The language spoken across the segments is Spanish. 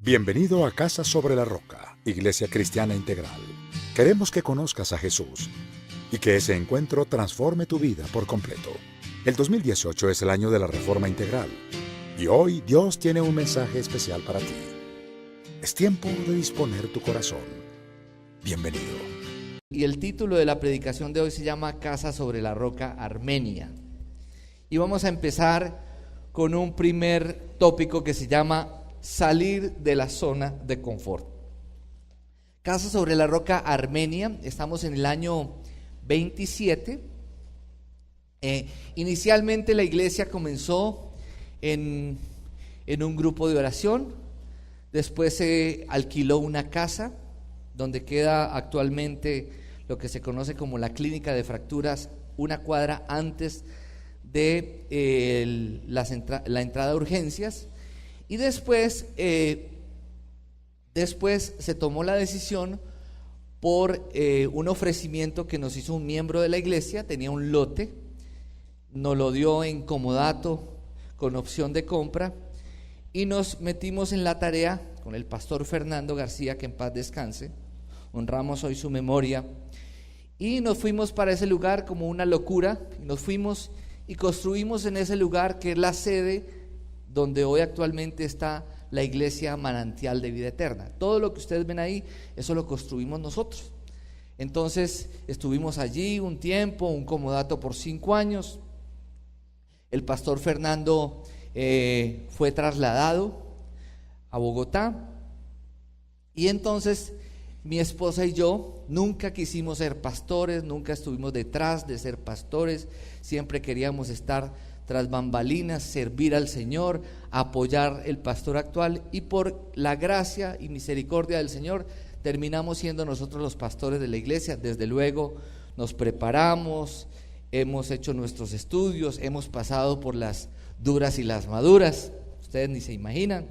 Bienvenido a Casa sobre la Roca, Iglesia Cristiana Integral. Queremos que conozcas a Jesús y que ese encuentro transforme tu vida por completo. El 2018 es el año de la Reforma Integral y hoy Dios tiene un mensaje especial para ti. Es tiempo de disponer tu corazón. Bienvenido. Y el título de la predicación de hoy se llama Casa sobre la Roca, Armenia. Y vamos a empezar con un primer tópico que se llama salir de la zona de confort. Casa sobre la Roca, Armenia. Estamos en el año 27. Inicialmente la iglesia comenzó en un grupo de oración. Después se alquiló una casa donde queda actualmente lo que se conoce como la clínica de fracturas, una cuadra antes de la entrada a urgencias. Y después se tomó la decisión por un ofrecimiento que nos hizo un miembro de la iglesia. Tenía un lote, nos lo dio en comodato con opción de compra y nos metimos en la tarea con el pastor Fernando García, que en paz descanse, honramos hoy su memoria, y nos fuimos para ese lugar como una locura. Nos fuimos y construimos en ese lugar, que es la sede donde hoy actualmente está la iglesia Manantial de Vida Eterna. Todo lo que ustedes ven ahí, eso lo construimos nosotros. Entonces estuvimos allí un tiempo, un comodato por 5 años. El pastor Fernando fue trasladado a Bogotá, y entonces mi esposa y yo nunca quisimos ser pastores, nunca estuvimos detrás de ser pastores, siempre queríamos estar tras bambalinas, servir al Señor, apoyar el pastor actual, y por la gracia y misericordia del Señor terminamos siendo nosotros los pastores de la iglesia. Desde luego nos preparamos, hemos hecho nuestros estudios, hemos pasado por las duras y las maduras, ustedes ni se imaginan,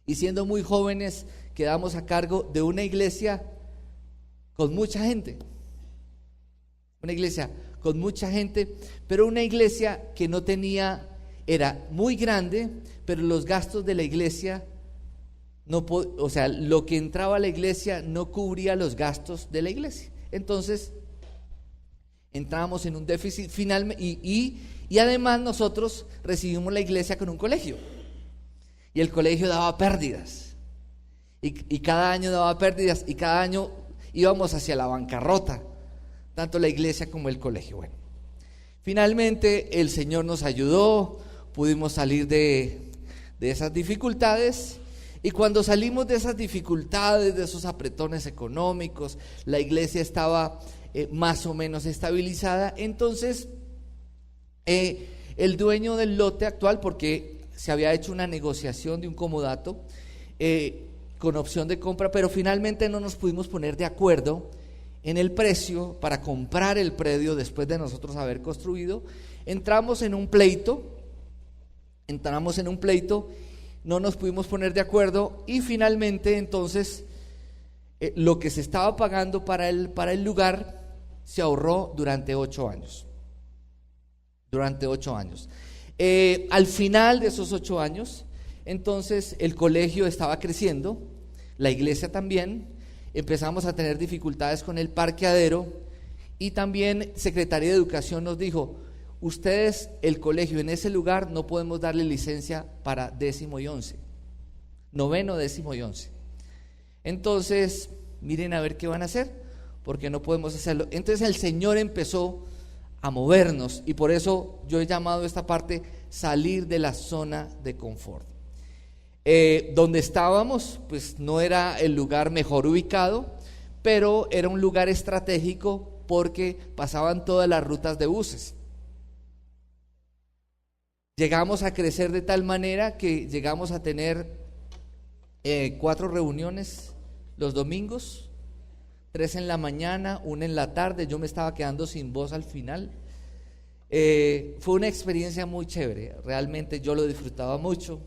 y siendo muy jóvenes quedamos a cargo de una iglesia con mucha gente, pero una iglesia que no tenía, era muy grande, pero los gastos de la iglesia lo que entraba a la iglesia no cubría los gastos de la iglesia. Entonces entrábamos en un déficit final, y además nosotros recibimos la iglesia con un colegio, y el colegio daba pérdidas, y cada año daba pérdidas, y cada año íbamos hacia la bancarrota, tanto la iglesia como el colegio. Bueno, finalmente el Señor nos ayudó, pudimos salir de esas dificultades, y cuando salimos de esas dificultades, de esos apretones económicos, la iglesia estaba más o menos estabilizada. Entonces el dueño del lote actual, porque se había hecho una negociación de un comodato con opción de compra, pero finalmente no nos pudimos poner de acuerdo en el precio para comprar el predio después de nosotros haber construido. Entramos en un pleito, no nos pudimos poner de acuerdo, y finalmente entonces lo que se estaba pagando para el lugar se ahorró durante 8 años. Al final de esos 8 años, entonces el colegio estaba creciendo, la iglesia también. Empezamos a tener dificultades con el parqueadero, y también Secretaría de Educación nos dijo: ustedes, el colegio, en ese lugar no podemos darle licencia para 10º y 11, 9º, 10º y 11. Entonces, miren a ver qué van a hacer, porque no podemos hacerlo. Entonces el Señor empezó a movernos, y por eso yo he llamado esta parte salir de la zona de confort. Donde estábamos, pues no era el lugar mejor ubicado, pero era un lugar estratégico porque pasaban todas las rutas de buses. Llegamos a crecer de tal manera que llegamos a tener 4 reuniones los domingos, 3 en la mañana, 1 en la tarde. Yo me estaba quedando sin voz al final. Fue una experiencia muy chévere, realmente yo lo disfrutaba mucho.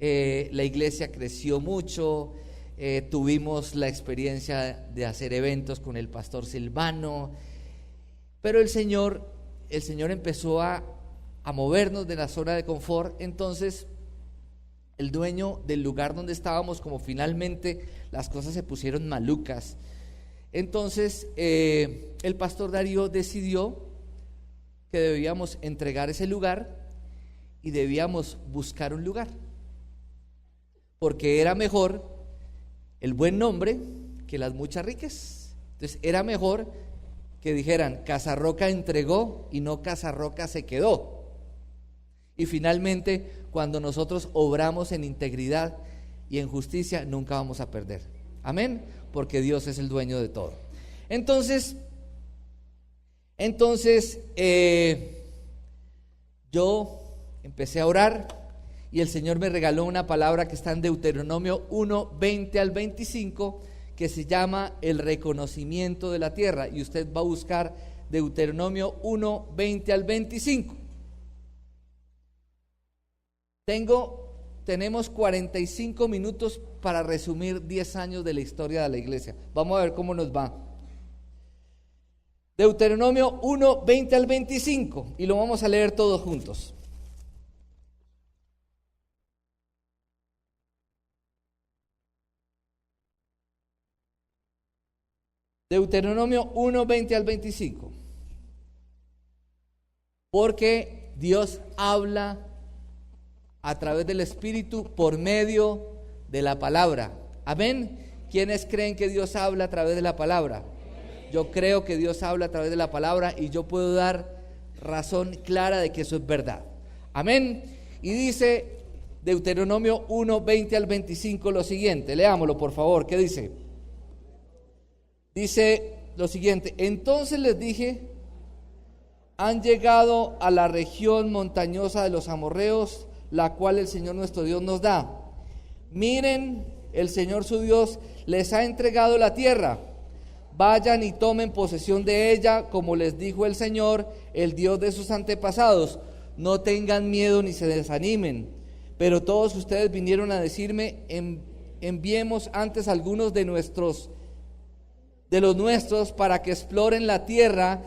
La iglesia creció mucho, tuvimos la experiencia de hacer eventos con el pastor Silvano, pero el Señor empezó a movernos de la zona de confort. Entonces el dueño del lugar donde estábamos, como finalmente las cosas se pusieron malucas, entonces el pastor Darío decidió que debíamos entregar ese lugar y debíamos buscar un lugar, porque era mejor el buen nombre que las muchas riquezas. Entonces era mejor que dijeran Casa Roca entregó y no Casa Roca se quedó. Y finalmente, cuando nosotros obramos en integridad y en justicia, nunca vamos a perder. Amén, porque Dios es el dueño de todo. Entonces yo empecé a orar y el Señor me regaló una palabra que está en Deuteronomio 1, 20 al 25, que se llama el reconocimiento de la tierra. Y usted va a buscar Deuteronomio 1, 20 al 25. Tenemos 45 minutos para resumir 10 años de la historia de la iglesia. Vamos a ver cómo nos va. Deuteronomio 1, 20 al 25, y lo vamos a leer todos juntos. Deuteronomio 1, 20 al 25. Porque Dios habla a través del Espíritu por medio de la palabra. Amén. ¿Quiénes creen que Dios habla a través de la palabra? Yo creo que Dios habla a través de la palabra y yo puedo dar razón clara de que eso es verdad. Amén. Y dice Deuteronomio 1, 20 al 25 lo siguiente. Leámoslo, por favor. ¿Qué dice? Dice lo siguiente: entonces les dije, han llegado a la región montañosa de los amorreos, la cual el Señor nuestro Dios nos da. Miren, el Señor su Dios les ha entregado la tierra. Vayan y tomen posesión de ella, como les dijo el Señor, el Dios de sus antepasados. No tengan miedo ni se desanimen. Pero todos ustedes vinieron a decirme, enviemos antes algunos de los nuestros para que exploren la tierra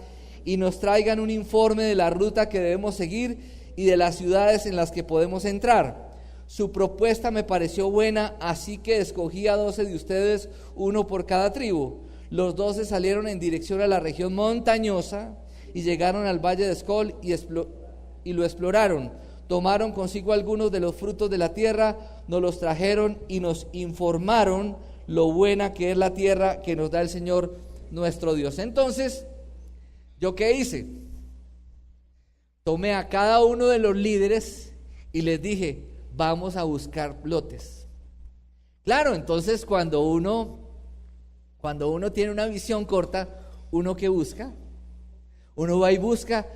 y nos traigan un informe de la ruta que debemos seguir y de las ciudades en las que podemos entrar. Su propuesta me pareció buena, así que escogí a 12 de ustedes, uno por cada tribu. Los 12 salieron en dirección a la región montañosa y llegaron al valle de Escol y lo exploraron. Tomaron consigo algunos de los frutos de la tierra, nos los trajeron y nos informaron lo buena que es la tierra que nos da el Señor nuestro Dios. Entonces, ¿yo qué hice? Tomé a cada uno de los líderes y les dije, vamos a buscar lotes. Claro, entonces cuando uno tiene una visión corta, ¿uno qué busca? Uno va y busca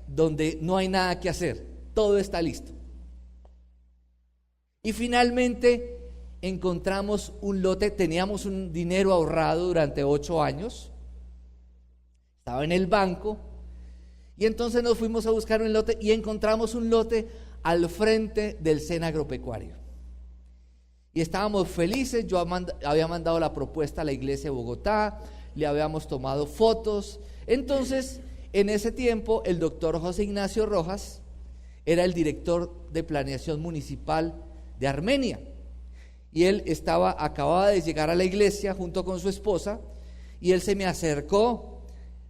donde no hay nada que hacer, todo está listo. Y finalmente encontramos un lote, teníamos un dinero ahorrado durante 8 años, estaba en el banco, y entonces nos fuimos a buscar un lote y encontramos un lote al frente del SENA agropecuario. Y estábamos felices. Yo había mandado la propuesta a la iglesia de Bogotá, le habíamos tomado fotos. Entonces, en ese tiempo, el doctor José Ignacio Rojas era el director de planeación municipal de Armenia. Y él acababa de llegar a la iglesia junto con su esposa, y él se me acercó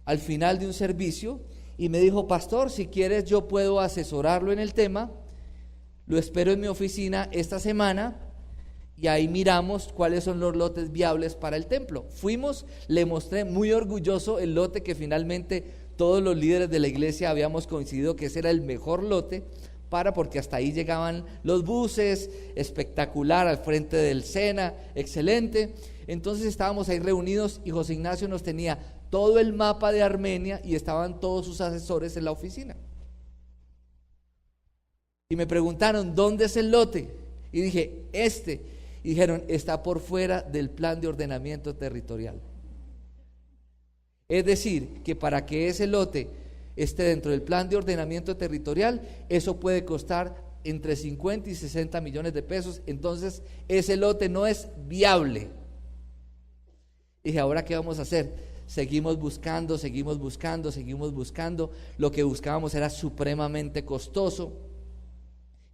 al final de un servicio y me dijo, pastor, si quieres yo puedo asesorarlo en el tema, lo espero en mi oficina esta semana y ahí miramos cuáles son los lotes viables para el templo. Fuimos, le mostré muy orgulloso el lote que finalmente todos los líderes de la iglesia habíamos coincidido que ese era el mejor lote, porque hasta ahí llegaban los buses, espectacular, al frente del SENA, excelente. Entonces estábamos ahí reunidos y José Ignacio nos tenía todo el mapa de Armenia y estaban todos sus asesores en la oficina. Y me preguntaron, ¿dónde es el lote? Y dije, y dijeron, está por fuera del plan de ordenamiento territorial. Es decir, que para que ese lote esté dentro del plan de ordenamiento territorial, eso puede costar entre 50 y 60 millones de pesos. Entonces, ese lote no es viable. Dije, ¿ahora qué vamos a hacer? Seguimos buscando. Lo que buscábamos era supremamente costoso.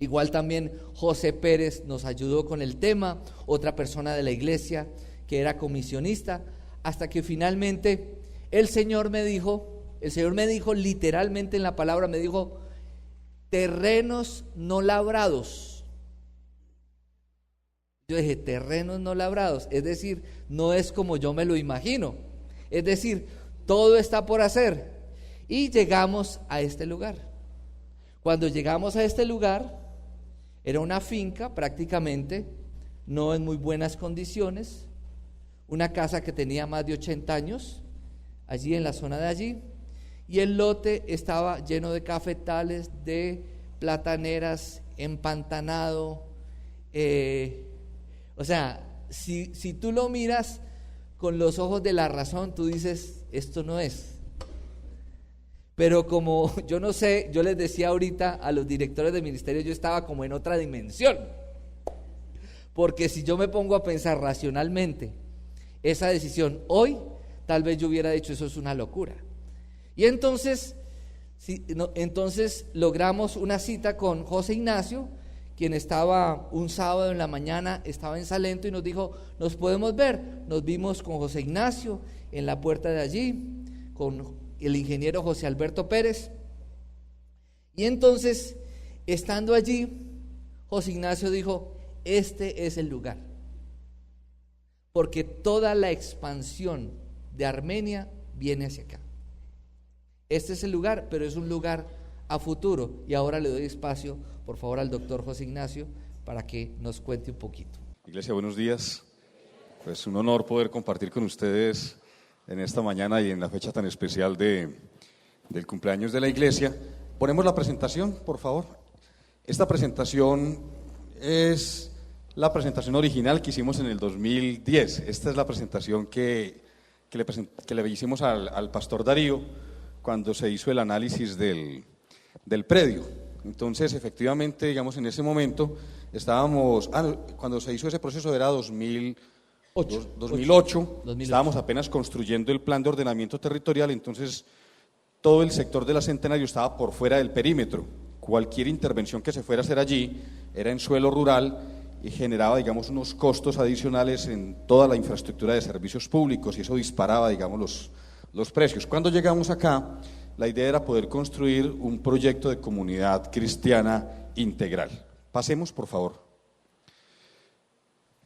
Igual también José Pérez nos ayudó con el tema, otra persona de la iglesia que era comisionista, hasta que finalmente el Señor me dijo literalmente en la palabra, me dijo, terrenos no labrados. Yo dije, terrenos no labrados, es decir, no es como yo me lo imagino, es decir, todo está por hacer. Y llegamos a este lugar. Cuando llegamos a este lugar, era una finca prácticamente, no en muy buenas condiciones, una casa que tenía más de 80 años, allí en la zona de allí, y el lote estaba lleno de cafetales, de plataneras, empantanado. O sea, si tú lo miras con los ojos de la razón, tú dices, esto no es. Pero como yo no sé, yo les decía ahorita a los directores de ministerio, yo estaba como en otra dimensión. Porque si yo me pongo a pensar racionalmente esa decisión hoy, tal vez yo hubiera dicho, eso es una locura. Y entonces logramos una cita con José Ignacio, quien estaba un sábado en la mañana, estaba en Salento y nos dijo, nos podemos ver. Nos vimos con José Ignacio en la puerta de allí, con el ingeniero José Alberto Pérez. Y entonces, estando allí, José Ignacio dijo, este es el lugar, porque toda la expansión de Armenia viene hacia acá. Este es el lugar, pero es un lugar a futuro. Y ahora le doy espacio, por favor, al doctor José Ignacio para que nos cuente un poquito. Iglesia, buenos días. Pues un honor poder compartir con ustedes en esta mañana y en la fecha tan especial del cumpleaños de la iglesia. Ponemos la presentación, por favor. Esta presentación es la presentación original que hicimos en el 2010. Esta es la presentación que le hicimos al pastor Darío cuando se hizo el análisis del predio. Entonces, efectivamente, digamos, en ese momento estábamos, cuando se hizo ese proceso era 2008, estábamos apenas construyendo el plan de ordenamiento territorial, entonces todo el sector de la Centenario estaba por fuera del perímetro. Cualquier intervención que se fuera a hacer allí era en suelo rural y generaba, digamos, unos costos adicionales en toda la infraestructura de servicios públicos y eso disparaba, digamos, los precios. Cuando llegamos acá, la idea era poder construir un proyecto de comunidad cristiana integral. Pasemos, por favor.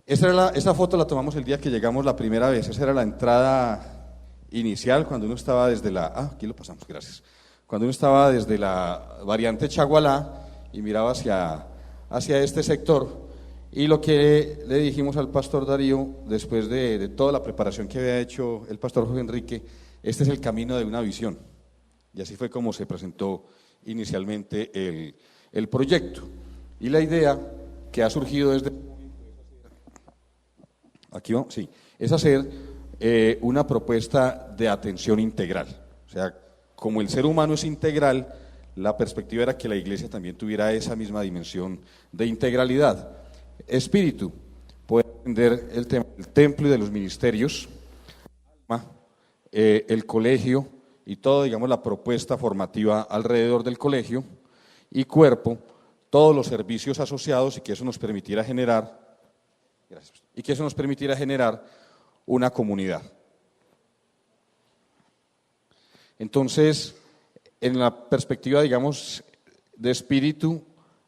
Esta foto la tomamos el día que llegamos la primera vez. Esa era la entrada inicial, cuando uno estaba desde aquí lo pasamos, gracias. Cuando uno estaba desde la variante Chagualá y miraba hacia este sector. Y lo que le dijimos al pastor Darío, después de toda la preparación que había hecho el pastor Jorge Enrique, este es el camino de una visión. Y así fue como se presentó inicialmente el proyecto. Y la idea que ha surgido desde... Aquí vamos, sí, es hacer una propuesta de atención integral. O sea, como el ser humano es integral, la perspectiva era que la iglesia también tuviera esa misma dimensión de integralidad. Espíritu, puede entender el tema del templo y de los ministerios, el colegio y todo, digamos, la propuesta formativa alrededor del colegio, y cuerpo, todos los servicios asociados y que eso nos permitiera generar, una comunidad. Entonces, en la perspectiva, digamos, de espíritu,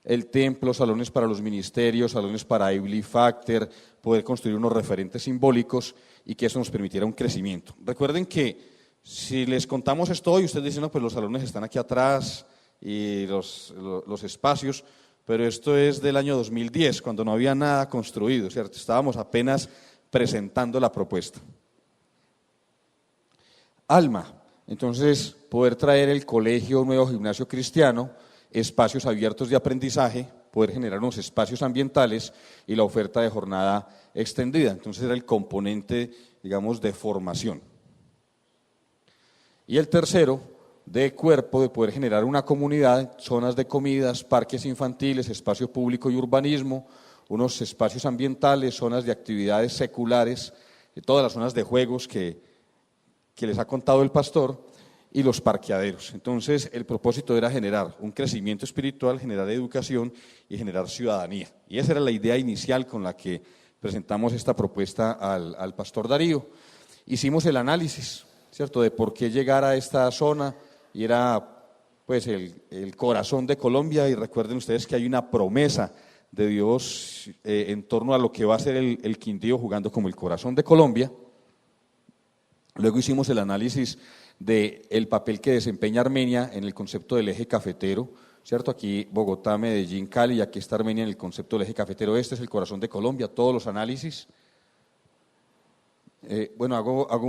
el templo, salones para los ministerios, salones para Ibli Factor, poder construir unos referentes simbólicos y que eso nos permitiera un crecimiento. Recuerden que si les contamos esto hoy, ustedes dicen, no, pues los salones están aquí atrás y los espacios, pero esto es del año 2010, cuando no había nada construido, ¿cierto? Estábamos apenas presentando la propuesta. Alma, entonces poder traer el colegio, un nuevo gimnasio cristiano, espacios abiertos de aprendizaje, poder generar unos espacios ambientales y la oferta de jornada extendida. Entonces era el componente, digamos, de formación. Y el tercero, de cuerpo, de poder generar una comunidad, zonas de comidas, parques infantiles, espacio público y urbanismo, unos espacios ambientales, zonas de actividades seculares, todas las zonas de juegos que les ha contado el pastor, y los parqueaderos. Entonces, el propósito era generar un crecimiento espiritual, generar educación y generar ciudadanía. Y esa era la idea inicial con la que presentamos esta propuesta al pastor Darío. Hicimos el análisis, ¿cierto?, de por qué llegar a esta zona, y era pues el corazón de Colombia, y recuerden ustedes que hay una promesa de Dios en torno a lo que va a ser el Quindío jugando como el corazón de Colombia. Luego hicimos el análisis del papel que desempeña Armenia en el concepto del eje cafetero, ¿cierto? Aquí Bogotá, Medellín, Cali, y aquí está Armenia en el concepto del eje cafetero. Este es el corazón de Colombia, todos los análisis. Bueno, hago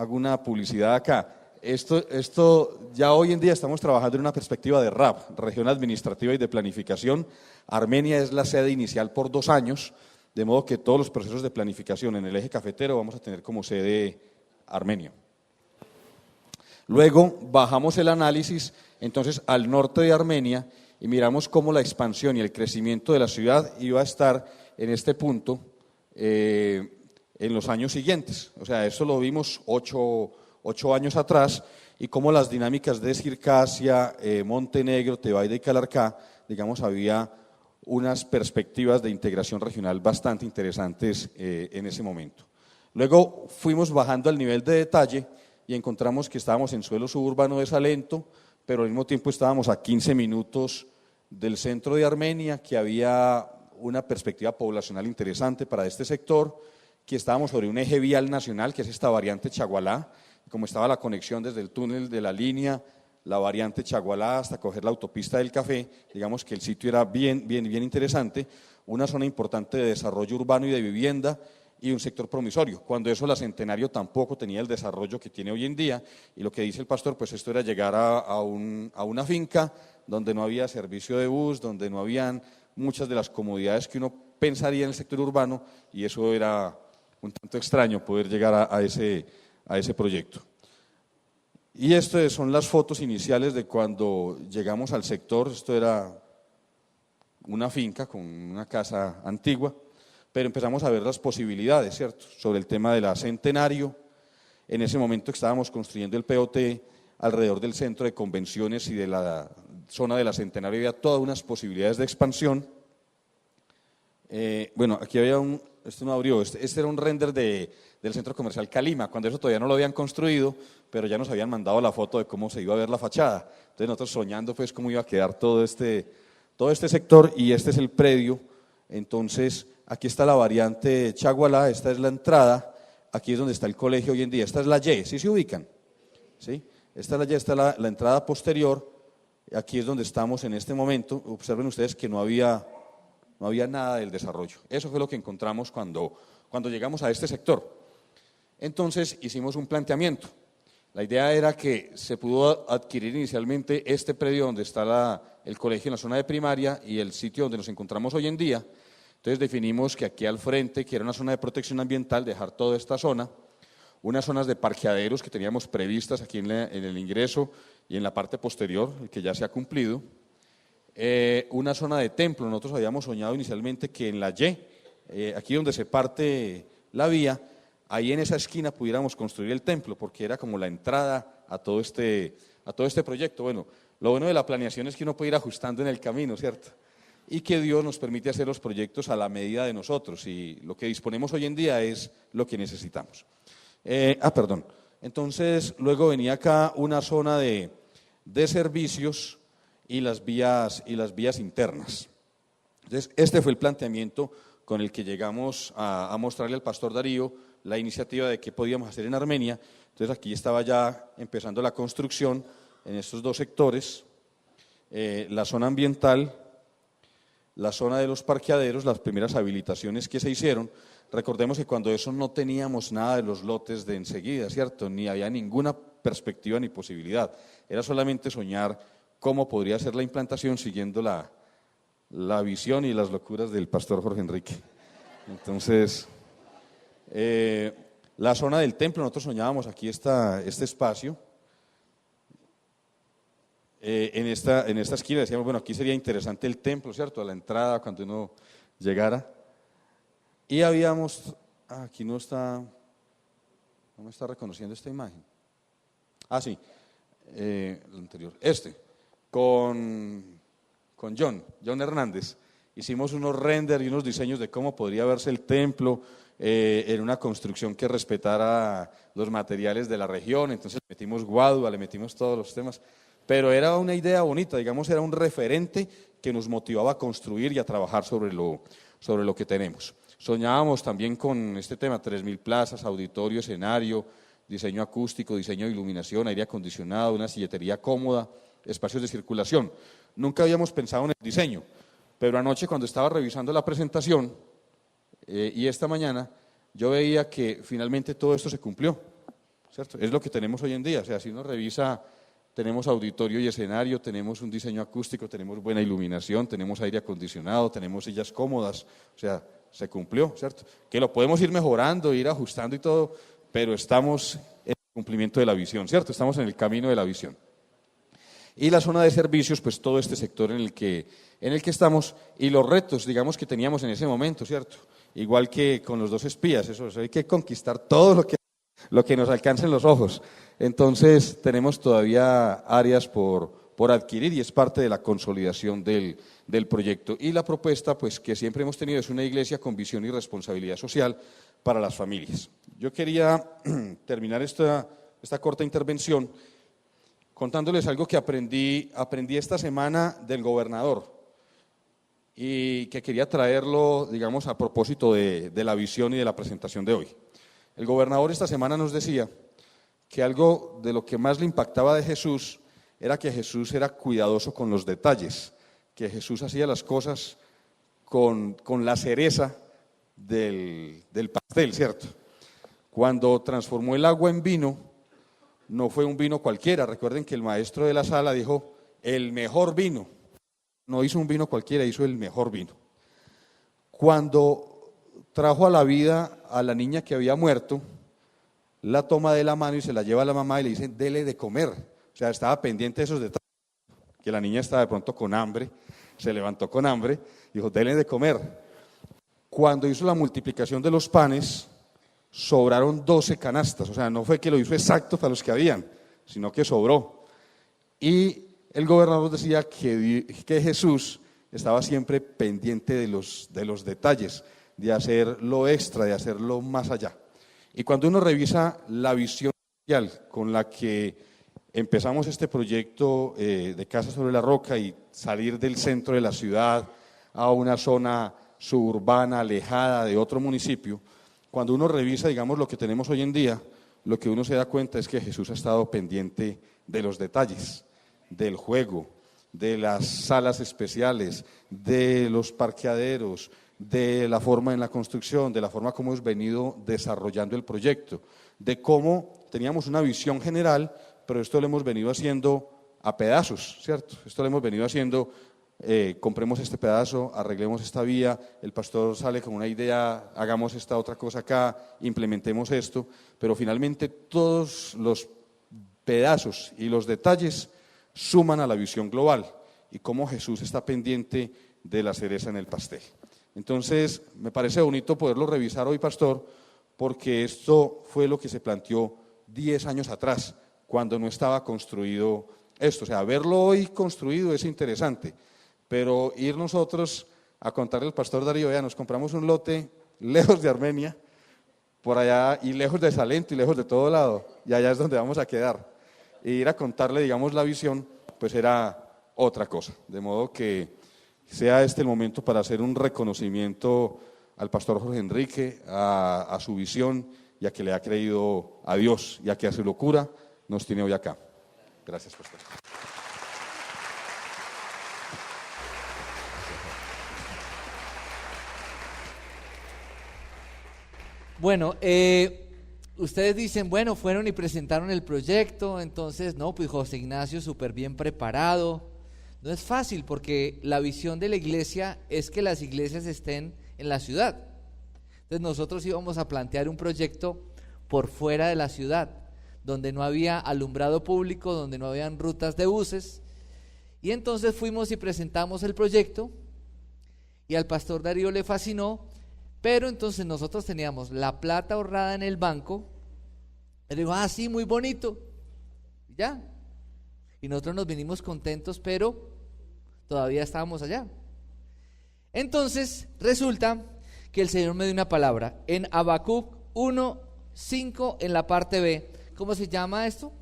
una publicidad acá. Esto ya hoy en día estamos trabajando en una perspectiva de RAP, Región Administrativa y de Planificación. Armenia es la sede inicial por 2 años, de modo que todos los procesos de planificación en el eje cafetero vamos a tener como sede Armenia. Luego bajamos el análisis entonces al norte de Armenia y miramos cómo la expansión y el crecimiento de la ciudad iba a estar en este punto en los años siguientes. O sea, eso lo vimos 8 años atrás, y cómo las dinámicas de Circasia, Montenegro, Tebaida y Calarcá, digamos, había unas perspectivas de integración regional bastante interesantes en ese momento. Luego fuimos bajando al nivel de detalle y encontramos que estábamos en suelo suburbano de Salento, pero al mismo tiempo estábamos a 15 minutos del centro de Armenia, que había una perspectiva poblacional interesante para este sector, que estábamos sobre un eje vial nacional, que es esta variante Chagualá. Como estaba la conexión desde el túnel de la línea, la variante Chagualá, hasta coger la autopista del Café, digamos que el sitio era bien interesante, una zona importante de desarrollo urbano y de vivienda, y un sector promisorio, cuando eso la Centenario tampoco tenía el desarrollo que tiene hoy en día. Y lo que dice el pastor, pues esto era llegar a una finca donde no había servicio de bus, donde no habían muchas de las comodidades que uno pensaría en el sector urbano, y eso era un tanto extraño poder llegar a ese proyecto. Y estas son las fotos iniciales de cuando llegamos al sector. Esto era una finca con una casa antigua, pero empezamos a ver las posibilidades, ¿cierto?, sobre el tema de la Centenario. En ese momento estábamos construyendo el POT alrededor del centro de convenciones y de la zona de la Centenario había todas unas posibilidades de expansión. Bueno, aquí había esto no abrió, este era un render del centro comercial Calima, cuando eso todavía no lo habían construido, pero ya nos habían mandado la foto de cómo se iba a ver la fachada. Entonces nosotros soñando pues cómo iba a quedar todo este sector, y este es el predio. Entonces aquí está la variante Chagualá, esta es la entrada, aquí es donde está el colegio hoy en día, esta es la Y, ¿sí se ubican? ¿Sí? Esta es la Y, esta es la entrada posterior, aquí es donde estamos en este momento. Observen ustedes que no había nada del desarrollo. Eso fue lo que encontramos cuando llegamos a este sector. Entonces hicimos un planteamiento. La idea era que se pudo adquirir inicialmente este predio donde está el colegio en la zona de primaria y el sitio donde nos encontramos hoy en día. Entonces definimos que aquí al frente, que era una zona de protección ambiental, dejar toda esta zona, unas zonas de parqueaderos que teníamos previstas aquí en el ingreso y en la parte posterior, que ya se ha cumplido. Una zona de templo. Nosotros habíamos soñado inicialmente que en la Y, aquí donde se parte la vía, ahí en esa esquina pudiéramos construir el templo, porque era como la entrada a todo este proyecto. Bueno, lo bueno de la planeación es que uno puede ir ajustando en el camino, ¿cierto? Y que Dios nos permite hacer los proyectos a la medida de nosotros, y lo que disponemos hoy en día es lo que necesitamos. Perdón. Entonces, luego venía acá una zona de servicios y las vías internas. Entonces, este fue el planteamiento con el que llegamos a mostrarle al pastor Darío la iniciativa de qué podíamos hacer en Armenia. Entonces, aquí estaba ya empezando la construcción en estos 2 sectores, la zona ambiental, la zona de los parqueaderos, las primeras habilitaciones que se hicieron. Recordemos que cuando eso no teníamos nada de los lotes de enseguida, ¿cierto? Ni había ninguna perspectiva ni posibilidad. Era solamente soñar cómo podría ser la implantación siguiendo la visión y las locuras del pastor Jorge Enrique. Entonces, la zona del templo, nosotros soñábamos aquí este espacio. En esta esquina decíamos, bueno, aquí sería interesante el templo, ¿cierto?, a la entrada cuando uno llegara. Y habíamos, aquí no me está reconociendo esta imagen. Sí, el anterior, con John Hernández. Hicimos unos renders y unos diseños de cómo podría verse el templo en una construcción que respetara los materiales de la región. Entonces le metimos guadua, le metimos todos los temas, pero era una idea bonita, digamos, era un referente que nos motivaba a construir y a trabajar sobre lo que tenemos. Soñábamos también con este tema, 3.000 plazas, auditorio, escenario, diseño acústico, diseño de iluminación, aire acondicionado, una silletería cómoda, espacios de circulación. Nunca habíamos pensado en el diseño, pero anoche cuando estaba revisando la presentación y esta mañana, yo veía que finalmente todo esto se cumplió, ¿cierto? Es lo que tenemos hoy en día, o sea, si uno revisa, tenemos auditorio y escenario, tenemos un diseño acústico, tenemos buena iluminación, tenemos aire acondicionado, tenemos sillas cómodas, o sea, se cumplió, ¿cierto? Que lo podemos ir mejorando, ir ajustando y todo, pero estamos en el cumplimiento de la visión, ¿cierto? Estamos en el camino de la visión. Y la zona de servicios, pues todo este sector en el que estamos y los retos, digamos, que teníamos en ese momento, ¿cierto? Igual que con los 2 espías, eso hay que conquistar todo lo que nos alcance en los ojos. Entonces, tenemos todavía áreas por adquirir y es parte de la consolidación del proyecto. Y la propuesta, pues, que siempre hemos tenido es una iglesia con visión y responsabilidad social para las familias. Yo quería terminar esta corta intervención contándoles algo que aprendí esta semana del gobernador y que quería traerlo, digamos, a propósito de la visión y de la presentación de hoy. El gobernador esta semana nos decía que algo de lo que más le impactaba de Jesús era que Jesús era cuidadoso con los detalles, que Jesús hacía las cosas con la cereza del pastel, ¿cierto? Cuando transformó el agua en vino, no fue un vino cualquiera. Recuerden que el maestro de la sala dijo, el mejor vino. No hizo un vino cualquiera, hizo el mejor vino. Cuando trajo a la vida a la niña que había muerto, la toma de la mano y se la lleva a la mamá y le dice, dele de comer. O sea, estaba pendiente de esos detalles, que la niña estaba de pronto con hambre, se levantó con hambre, dijo, dele de comer. Cuando hizo la multiplicación de los panes, sobraron 12 canastas, o sea, no fue que lo hizo exacto para los que habían, sino que sobró. Y el gobernador decía que Jesús estaba siempre pendiente de los detalles, de hacer lo extra, de hacerlo más allá. Y cuando uno revisa la visión social con la que empezamos este proyecto de Casa sobre la Roca y salir del centro de la ciudad a una zona suburbana, alejada de otro municipio, cuando uno revisa, digamos, lo que tenemos hoy en día, lo que uno se da cuenta es que Jesús ha estado pendiente de los detalles, del juego, de las salas especiales, de los parqueaderos, de la forma en la construcción, de la forma como hemos venido desarrollando el proyecto, de cómo teníamos una visión general, pero esto lo hemos venido haciendo a pedazos, ¿cierto? Esto lo hemos venido haciendo, compremos este pedazo, arreglemos esta vía, el pastor sale con una idea, hagamos esta otra cosa acá, implementemos esto, pero finalmente todos los pedazos y los detalles suman a la visión global y cómo Jesús está pendiente de la cereza en el pastel. Entonces, me parece bonito poderlo revisar hoy, pastor, porque esto fue lo que se planteó 10 años atrás, cuando no estaba construido esto. O sea, verlo hoy construido es interesante, pero ir nosotros a contarle al pastor Darío, nos compramos un lote lejos de Armenia, por allá, y lejos de Salento, y lejos de todo lado, y allá es donde vamos a quedar. E ir a contarle, digamos, la visión, pues era otra cosa. De modo que sea este el momento para hacer un reconocimiento al pastor Jorge Enrique, a su visión, y a que le ha creído a Dios, y a que a su locura nos tiene hoy acá. Gracias, pastor. Bueno, ustedes dicen, bueno, fueron y presentaron el proyecto, entonces, no, pues José Ignacio súper bien preparado. No es fácil porque la visión de la iglesia es que las iglesias estén en la ciudad. Entonces nosotros íbamos a plantear un proyecto por fuera de la ciudad, donde no había alumbrado público, donde no habían rutas de buses. Y entonces fuimos y presentamos el proyecto y al pastor Darío le fascinó, pero entonces nosotros teníamos la plata ahorrada en el banco. Él dijo, sí, muy bonito, ya. Y nosotros nos vinimos contentos, pero todavía estábamos allá. Entonces resulta que el Señor me dio una palabra en Habacuc 1:5 en la parte B. ¿Cómo se llama esto?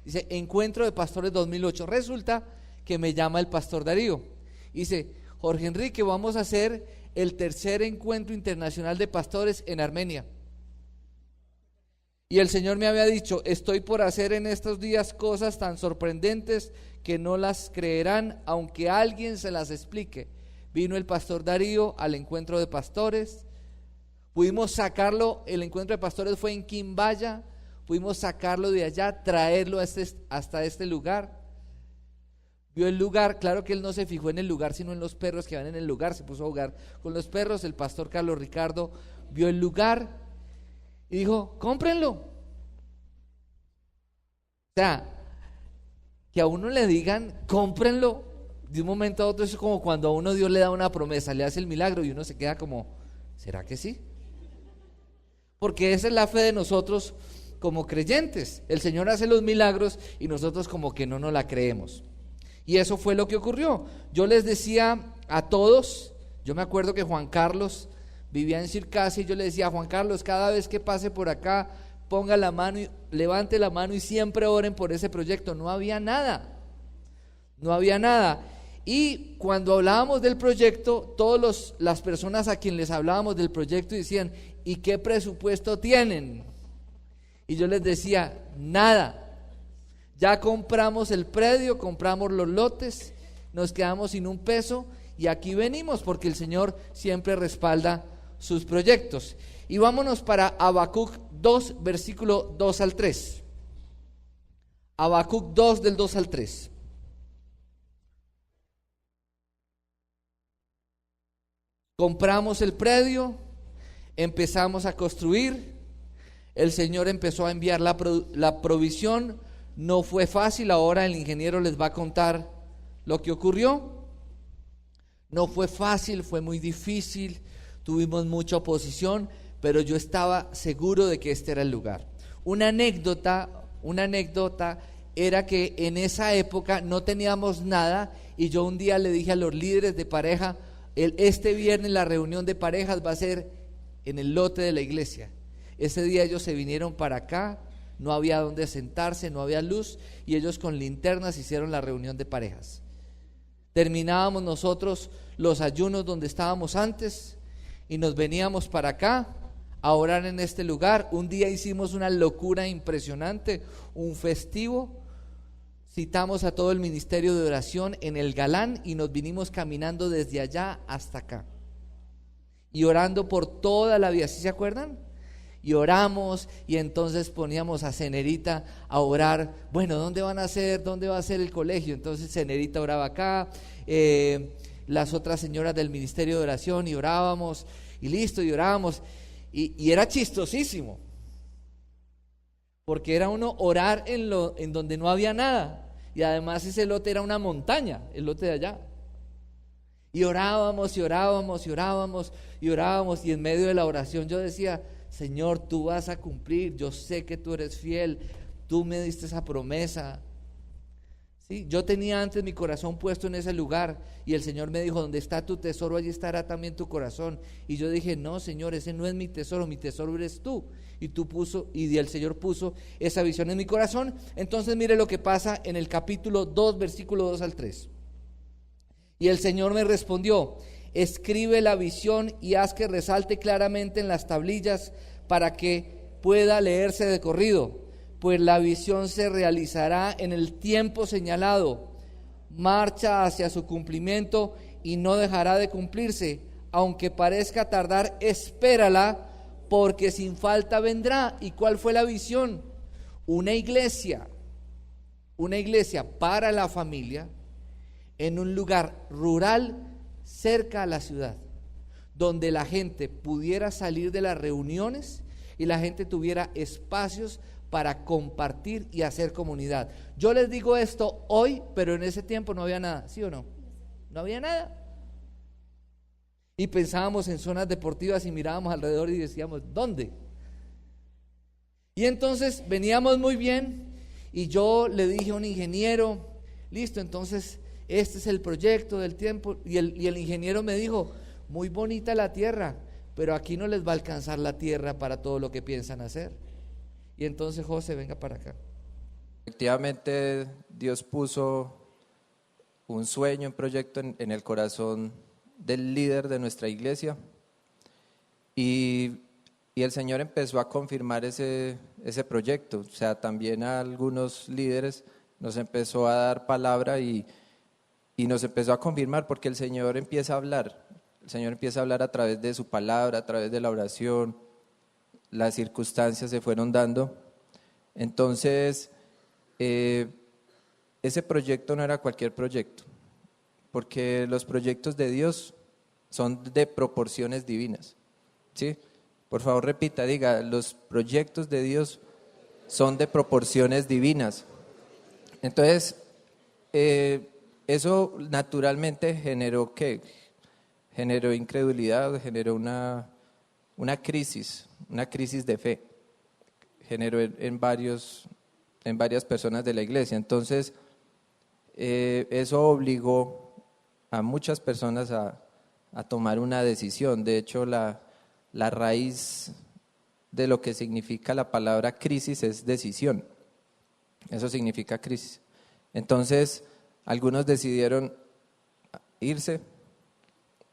Dice Encuentro de Pastores 2008. Resulta que me llama el pastor Darío. Dice: Jorge Enrique, vamos a hacer el tercer encuentro internacional de pastores en Armenia. Y el Señor me había dicho: estoy por hacer en estos días cosas tan sorprendentes que no las creerán, aunque alguien se las explique. Vino el pastor Darío al encuentro de pastores, pudimos sacarlo, el encuentro de pastores fue en Quimbaya, pudimos sacarlo de allá, traerlo hasta este lugar. Vio el lugar, claro que él no se fijó en el lugar, sino en los perros que van en el lugar, se puso a jugar con los perros. El pastor Carlos Ricardo vio el lugar y dijo: cómprenlo. O sea, que a uno le digan cómprenlo, de un momento a otro es como cuando a uno Dios le da una promesa, le hace el milagro y uno se queda como: ¿será que sí? Porque esa es la fe de nosotros como creyentes. El Señor hace los milagros y nosotros como que no nos la creemos. Y eso fue lo que ocurrió. Yo les decía a todos, yo me acuerdo que Juan Carlos vivía en Circasia y yo le decía: Juan Carlos, cada vez que pase por acá, ponga la mano y levante la mano y siempre oren por ese proyecto. No había nada. Y cuando hablábamos del proyecto, todas las personas a quien les hablábamos del proyecto decían: ¿y qué presupuesto tienen? Y yo les decía: nada. Ya compramos el predio, compramos los lotes, nos quedamos sin un peso y aquí venimos porque el Señor siempre respalda sus proyectos. Y vámonos para Habacuc 2, versículo 2 al 3. Habacuc 2, del 2 al 3. Compramos el predio, empezamos a construir, el Señor empezó a enviar la provisión. No fue fácil, ahora el ingeniero les va a contar lo que ocurrió. No fue fácil, fue muy difícil, tuvimos mucha oposición, pero yo estaba seguro de que este era el lugar. Una anécdota era que en esa época no teníamos nada y yo un día le dije a los líderes de pareja: este viernes la reunión de parejas va a ser en el lote de la iglesia. Ese día ellos se vinieron para acá, no había donde sentarse, no había luz y ellos con linternas hicieron la reunión de parejas. Terminábamos nosotros los ayunos donde estábamos antes y nos veníamos para acá a orar en este lugar. Un día hicimos una locura impresionante, un festivo. Citamos a todo el ministerio de oración en el Galán y nos vinimos caminando desde allá hasta acá y orando por toda la vía. ¿Sí se acuerdan? Y oramos y entonces poníamos a Cenerita a orar. Bueno, ¿dónde van a hacer? ¿Dónde va a ser el colegio? Entonces Cenerita oraba acá, las otras señoras del ministerio de oración, y orábamos y listo, y orábamos y era chistosísimo porque era uno orar en donde no había nada y además ese lote era una montaña, el lote de allá. Y orábamos y orábamos y orábamos y orábamos y en medio de la oración yo decía: Señor, tú vas a cumplir, yo sé que tú eres fiel, tú me diste esa promesa. ¿Sí? Yo tenía antes mi corazón puesto en ese lugar y el Señor me dijo: donde está tu tesoro, allí estará también tu corazón. Y yo dije: no, Señor, ese no es mi tesoro eres tú. Y el Señor puso esa visión en mi corazón. Entonces mire lo que pasa en el capítulo 2, versículo 2 al 3. Y el Señor me respondió: escribe la visión y haz que resalte claramente en las tablillas para que pueda leerse de corrido, pues la visión se realizará en el tiempo señalado. Marcha hacia su cumplimiento y no dejará de cumplirse. Aunque parezca tardar, espérala, porque sin falta vendrá. ¿Y cuál fue la visión? Una iglesia para la familia en un lugar rural cerca a la ciudad, donde la gente pudiera salir de las reuniones y la gente tuviera espacios para compartir y hacer comunidad. Yo les digo esto hoy, pero en ese tiempo no había nada, ¿sí o no? No había nada. Y pensábamos en zonas deportivas y mirábamos alrededor y decíamos: ¿dónde? Y entonces veníamos muy bien Y yo le dije a un ingeniero, listo, entonces este es el proyecto del tiempo. Y el ingeniero me dijo, muy bonita la tierra, pero aquí no les va a alcanzar la tierra para todo lo que piensan hacer. Y entonces, José, venga para acá. Efectivamente, Dios puso un sueño, un proyecto en el corazón del líder de nuestra iglesia y el Señor empezó a confirmar ese proyecto. O sea, también a algunos líderes nos empezó a dar palabra y nos empezó a confirmar, porque el Señor empieza a hablar. El Señor empieza a hablar a través de su palabra, a través de la oración. Las circunstancias se fueron dando. Entonces, ese proyecto no era cualquier proyecto, porque los proyectos de Dios son de proporciones divinas, ¿sí? Por favor repita, diga, los proyectos de Dios son de proporciones divinas. Entonces, eso naturalmente generó ¿qué? Generó incredulidad, generó una crisis de fe, generó en varias personas de la iglesia. Entonces, eso obligó a muchas personas a tomar una decisión. De hecho, la raíz de lo que significa la palabra crisis es decisión. Eso significa crisis. Entonces, algunos decidieron irse,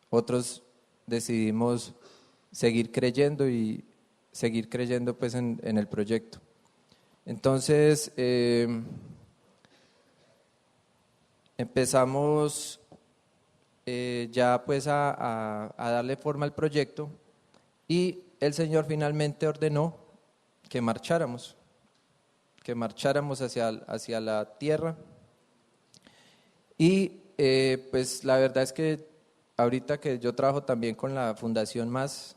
otros decidimos seguir creyendo y seguir creyendo pues en el proyecto. Entonces, empezamos ya pues a darle forma al proyecto y el Señor finalmente ordenó que marcháramos hacia la tierra. Y pues la verdad es que ahorita que yo trabajo también con la Fundación Más,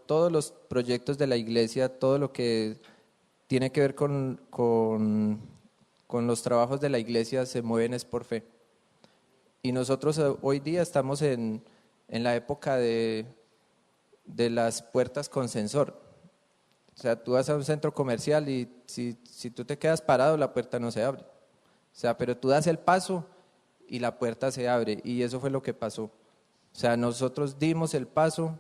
todos los proyectos de la iglesia, todo lo que tiene que ver con los trabajos de la iglesia se mueven es por fe. Y nosotros hoy día estamos en la época de las puertas con sensor. O sea, tú vas a un centro comercial y si tú te quedas parado, la puerta no se abre. O sea, pero tú das el paso y la puerta se abre, y eso fue lo que pasó. O sea, nosotros dimos el paso,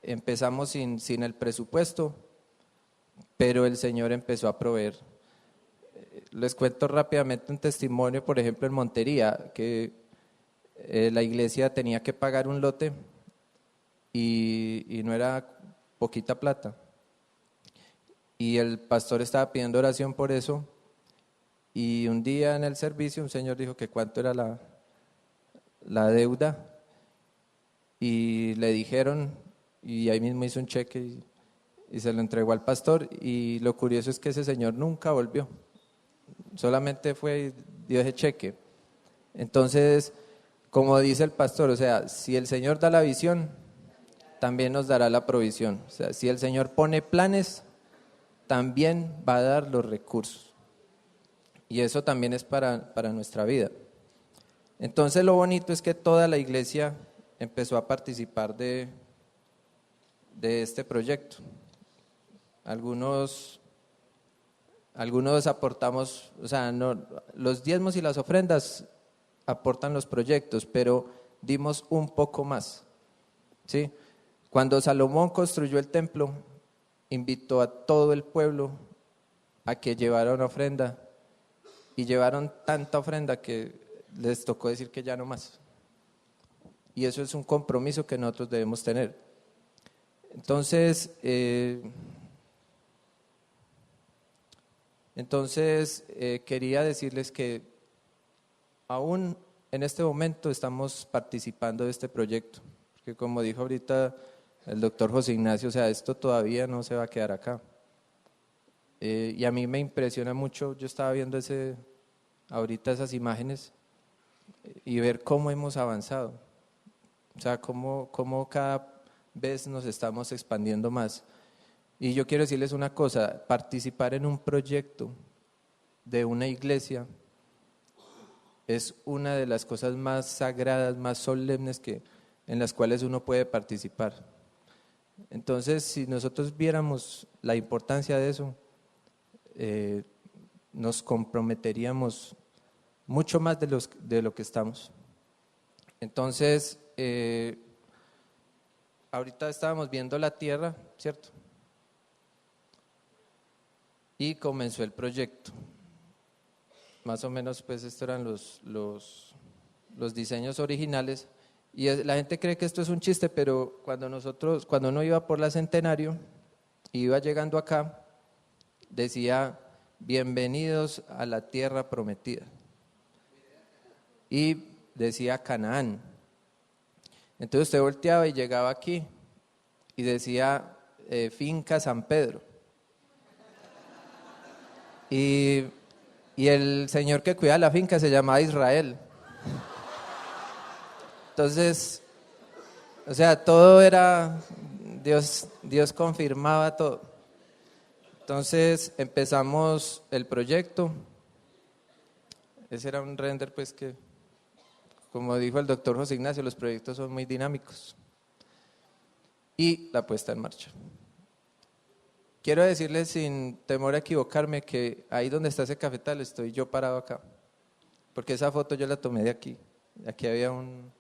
empezamos sin el presupuesto, pero el Señor empezó a proveer. Les cuento rápidamente un testimonio, por ejemplo, en Montería, que la iglesia tenía que pagar un lote y no era poquita plata. Y el pastor estaba pidiendo oración por eso, y un día en el servicio un señor dijo que cuánto era la deuda, y le dijeron, y ahí mismo hizo un cheque y se lo entregó al pastor, y lo curioso es que ese señor nunca volvió, solamente fue y dio ese cheque. Entonces, como dice el pastor, o sea, si el Señor da la visión, también nos dará la provisión. O sea, si el Señor pone planes, también va a dar los recursos. Y eso también es para nuestra vida. Entonces, lo bonito es que toda la iglesia empezó a participar de este proyecto. Algunos aportamos, o sea, no, los diezmos y las ofrendas aportan los proyectos, pero dimos un poco más, ¿sí? Cuando Salomón construyó el templo, invitó a todo el pueblo a que llevara una ofrenda, y llevaron tanta ofrenda que les tocó decir que ya no más. Y eso es un compromiso que nosotros debemos tener. Entonces, quería decirles que aún en este momento estamos participando de este proyecto, porque como dijo ahorita el doctor José Ignacio, o sea, esto todavía no se va a quedar acá. Y a mí me impresiona mucho, yo estaba viendo ahorita esas imágenes y ver cómo hemos avanzado, o sea, cómo cada vez nos estamos expandiendo más. Y yo quiero decirles una cosa, participar en un proyecto de una iglesia es una de las cosas más sagradas, más solemnes en las cuales uno puede participar. Entonces, si nosotros viéramos la importancia de eso, nos comprometeríamos mucho más de lo que estamos. Entonces, ahorita estábamos viendo la tierra, ¿cierto? Y comenzó el proyecto. Más o menos, pues, estos eran los diseños originales. Y la gente cree que esto es un chiste, pero cuando uno iba por la Centenario, iba llegando acá, decía, bienvenidos a la tierra prometida. Y decía Canaán. Entonces usted volteaba y llegaba aquí y decía Finca San Pedro. Y el señor que cuida la finca se llamaba Israel. Entonces, o sea, todo era, Dios confirmaba todo. Entonces empezamos el proyecto. Ese era un render, pues, que, como dijo el doctor José Ignacio, los proyectos son muy dinámicos. Y la puesta en marcha. Quiero decirles sin temor a equivocarme que ahí donde está ese cafetal estoy yo parado acá. Porque esa foto yo la tomé de aquí. Aquí había un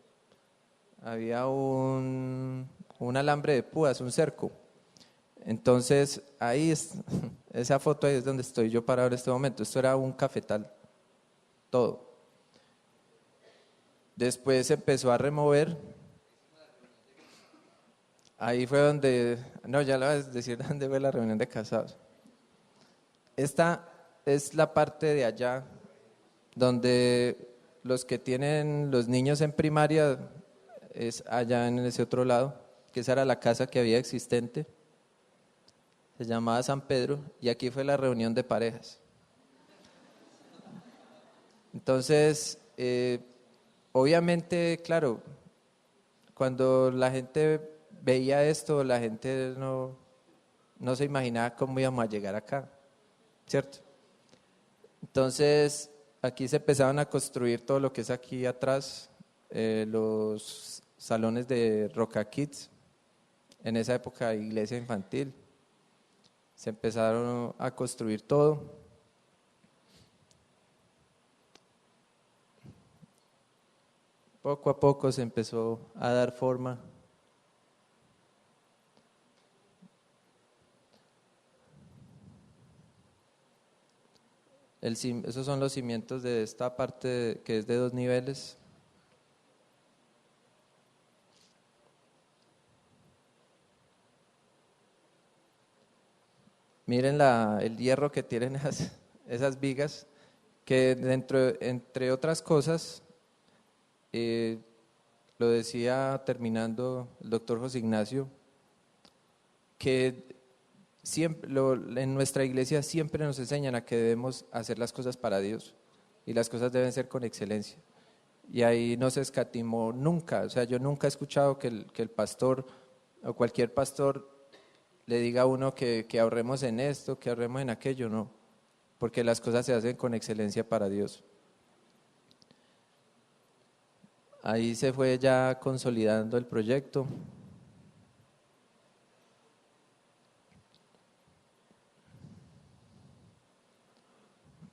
alambre de púas, un cerco. Entonces, esa foto ahí es donde estoy yo parado en este momento. Esto era un cafetal, todo. Después se empezó a remover. Ahí fue donde, no, ya lo voy a decir dónde fue la reunión de casados. Esta es la parte de allá, donde los que tienen los niños en primaria, es allá en ese otro lado, que esa era la casa que había existente. Se llamaba San Pedro y aquí fue la reunión de parejas. Entonces, obviamente, claro, cuando la gente veía esto, la gente no se imaginaba cómo íbamos a llegar acá, ¿cierto? Entonces, aquí se empezaron a construir todo lo que es aquí atrás, los salones de Roca Kids, en esa época iglesia infantil. Se empezaron a construir todo. Poco a poco se empezó a dar forma. Esos son los cimientos de esta parte que es de 2 niveles. Miren el hierro que tienen esas vigas, que entre otras cosas, lo decía terminando el doctor José Ignacio, que siempre, en nuestra iglesia siempre nos enseñan a que debemos hacer las cosas para Dios y las cosas deben ser con excelencia. Y ahí no se escatimó nunca, o sea, yo nunca he escuchado que el pastor o cualquier pastor le diga a uno que ahorremos en esto, que ahorremos en aquello, no, porque las cosas se hacen con excelencia para Dios. Ahí se fue ya consolidando el proyecto.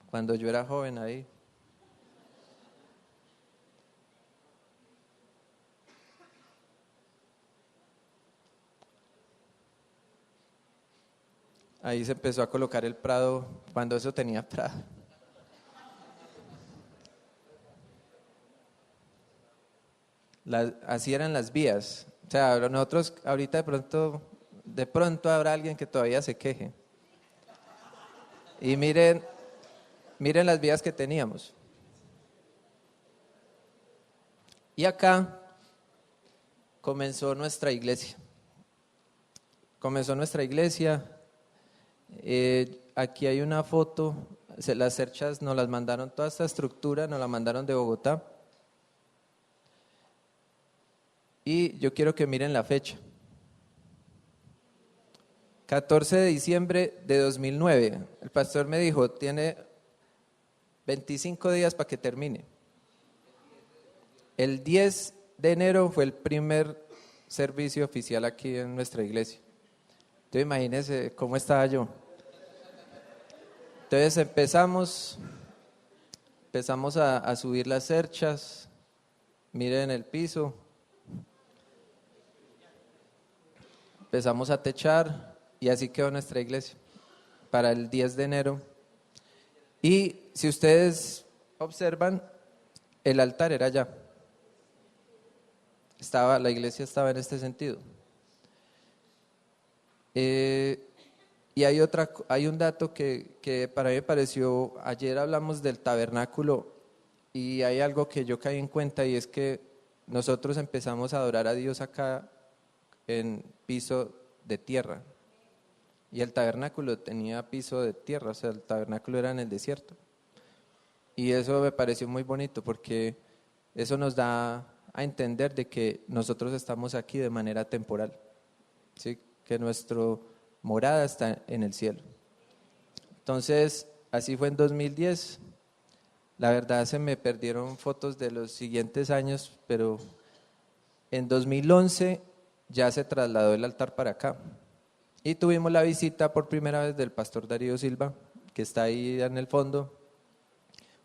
Cuando yo era joven ahí. Ahí se empezó a colocar el prado, cuando eso tenía prado. Así eran las vías. O sea, nosotros ahorita de pronto habrá alguien que todavía se queje. Y miren las vías que teníamos. Y acá comenzó nuestra iglesia. Aquí hay una foto, las cerchas nos las mandaron, toda esta estructura nos la mandaron de Bogotá. Y yo quiero que miren la fecha. 14 de diciembre de 2009. El pastor me dijo, tiene 25 días para que termine. El 10 de enero fue el primer servicio oficial aquí en nuestra iglesia. Entonces imagínense cómo estaba yo. Entonces empezamos a subir las cerchas, miren el piso, empezamos a techar y así quedó nuestra iglesia para el 10 de enero. Y si ustedes observan, el altar era allá. La iglesia estaba en este sentido. Y hay un dato que para mí me pareció, ayer hablamos del tabernáculo y hay algo que yo caí en cuenta y es que nosotros empezamos a adorar a Dios acá en piso de tierra y el tabernáculo tenía piso de tierra, o sea, el tabernáculo era en el desierto. Y eso me pareció muy bonito porque eso nos da a entender de que nosotros estamos aquí de manera temporal, ¿sí? Que nuestra morada está en el cielo. Entonces, así fue en 2010. La verdad se me perdieron fotos de los siguientes años, pero en 2011 ya se trasladó el altar para acá. Y tuvimos la visita por primera vez del pastor Darío Silva, que está ahí en el fondo,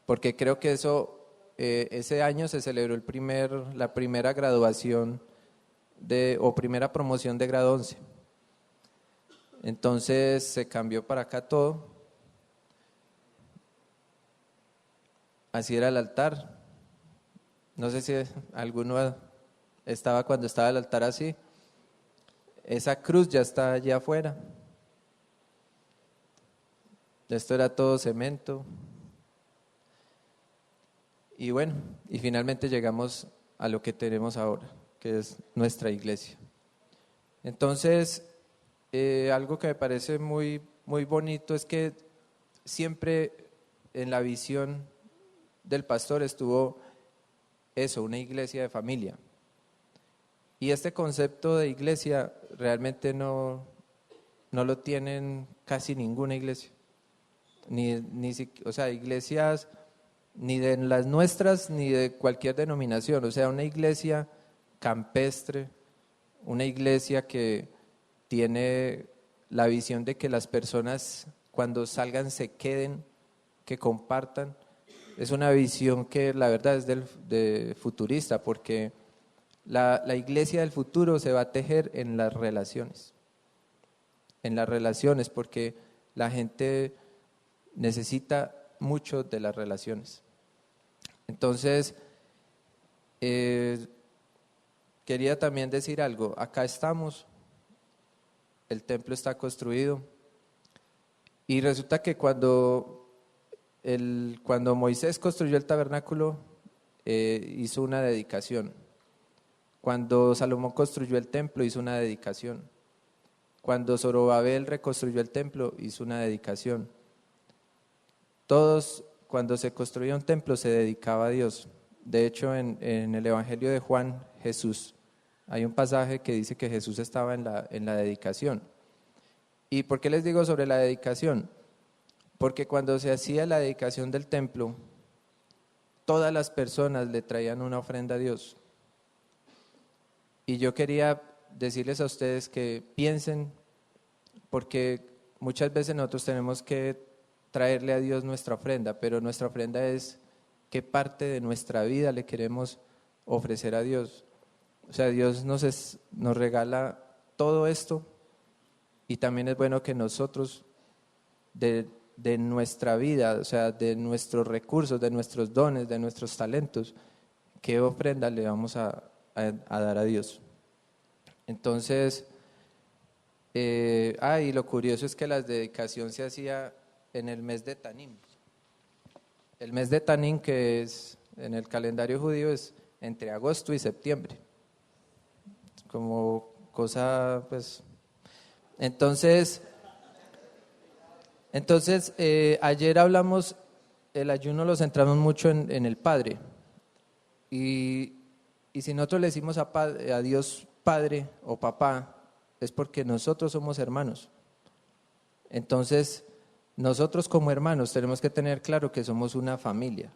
porque creo que ese año se celebró la primera graduación o primera promoción de grado 11. Entonces se cambió para acá todo. Así era el altar. No sé si alguno estaba cuando estaba el altar así. Esa cruz ya está allá afuera. Esto era todo cemento. Y bueno, y finalmente llegamos a lo que tenemos ahora, que es nuestra iglesia. Entonces, algo que me parece muy, muy bonito es que siempre en la visión del pastor estuvo eso, una iglesia de familia. Y este concepto de iglesia realmente no lo tienen casi ninguna iglesia. O sea, iglesias ni de las nuestras ni de cualquier denominación. O sea, una iglesia campestre, una iglesia que tiene la visión de que las personas cuando salgan se queden, que compartan. Es una visión que la verdad es de futurista, porque la iglesia del futuro se va a tejer en las relaciones. En las relaciones, porque la gente necesita mucho de las relaciones. Entonces, quería también decir algo. Acá estamos, el templo está construido y resulta que cuando Moisés construyó el tabernáculo, hizo una dedicación. Cuando Salomón construyó el templo, hizo una dedicación. Cuando Zorobabel reconstruyó el templo, hizo una dedicación. Todos, cuando se construía un templo, se dedicaba a Dios. De hecho, en el Evangelio de Juan, Jesús, hay un pasaje que dice que Jesús estaba en la dedicación. ¿Y por qué les digo sobre la dedicación? Porque cuando se hacía la dedicación del templo, todas las personas le traían una ofrenda a Dios. Y yo quería decirles a ustedes que piensen, porque muchas veces nosotros tenemos que traerle a Dios nuestra ofrenda, pero nuestra ofrenda es qué parte de nuestra vida le queremos ofrecer a Dios. O sea, Dios nos regala todo esto y también es bueno que nosotros de nuestra vida, o sea, de nuestros recursos, de nuestros dones, de nuestros talentos, qué ofrenda le vamos a dar a Dios. Entonces, y lo curioso es que la dedicación se hacía en el mes de Tanim. El mes de Tanim, que es en el calendario judío, es entre agosto y septiembre. Como cosa, pues. Entonces, ayer hablamos, el ayuno lo centramos mucho en el Padre. Y si nosotros le decimos a Dios Padre o Papá, es porque nosotros somos hermanos. Entonces, nosotros como hermanos tenemos que tener claro que somos una familia.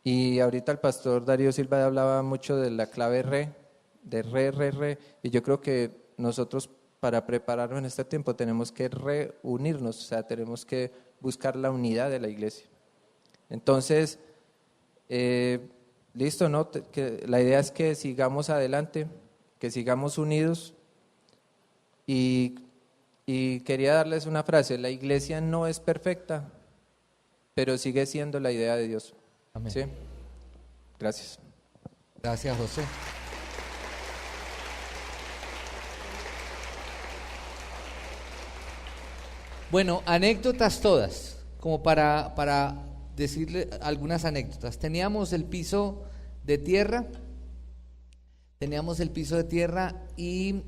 Y ahorita el pastor Darío Silva hablaba mucho de la clave re, y yo creo que nosotros para prepararnos en este tiempo tenemos que reunirnos, o sea, tenemos que buscar la unidad de la iglesia. Entonces, listo, ¿no? Que la idea es que sigamos adelante, que sigamos unidos, y quería darles una frase: la iglesia no es perfecta, pero sigue siendo la idea de Dios. Amén. ¿Sí? Gracias. Gracias, José. Bueno, anécdotas todas, como para decirle algunas anécdotas. Teníamos el piso de tierra y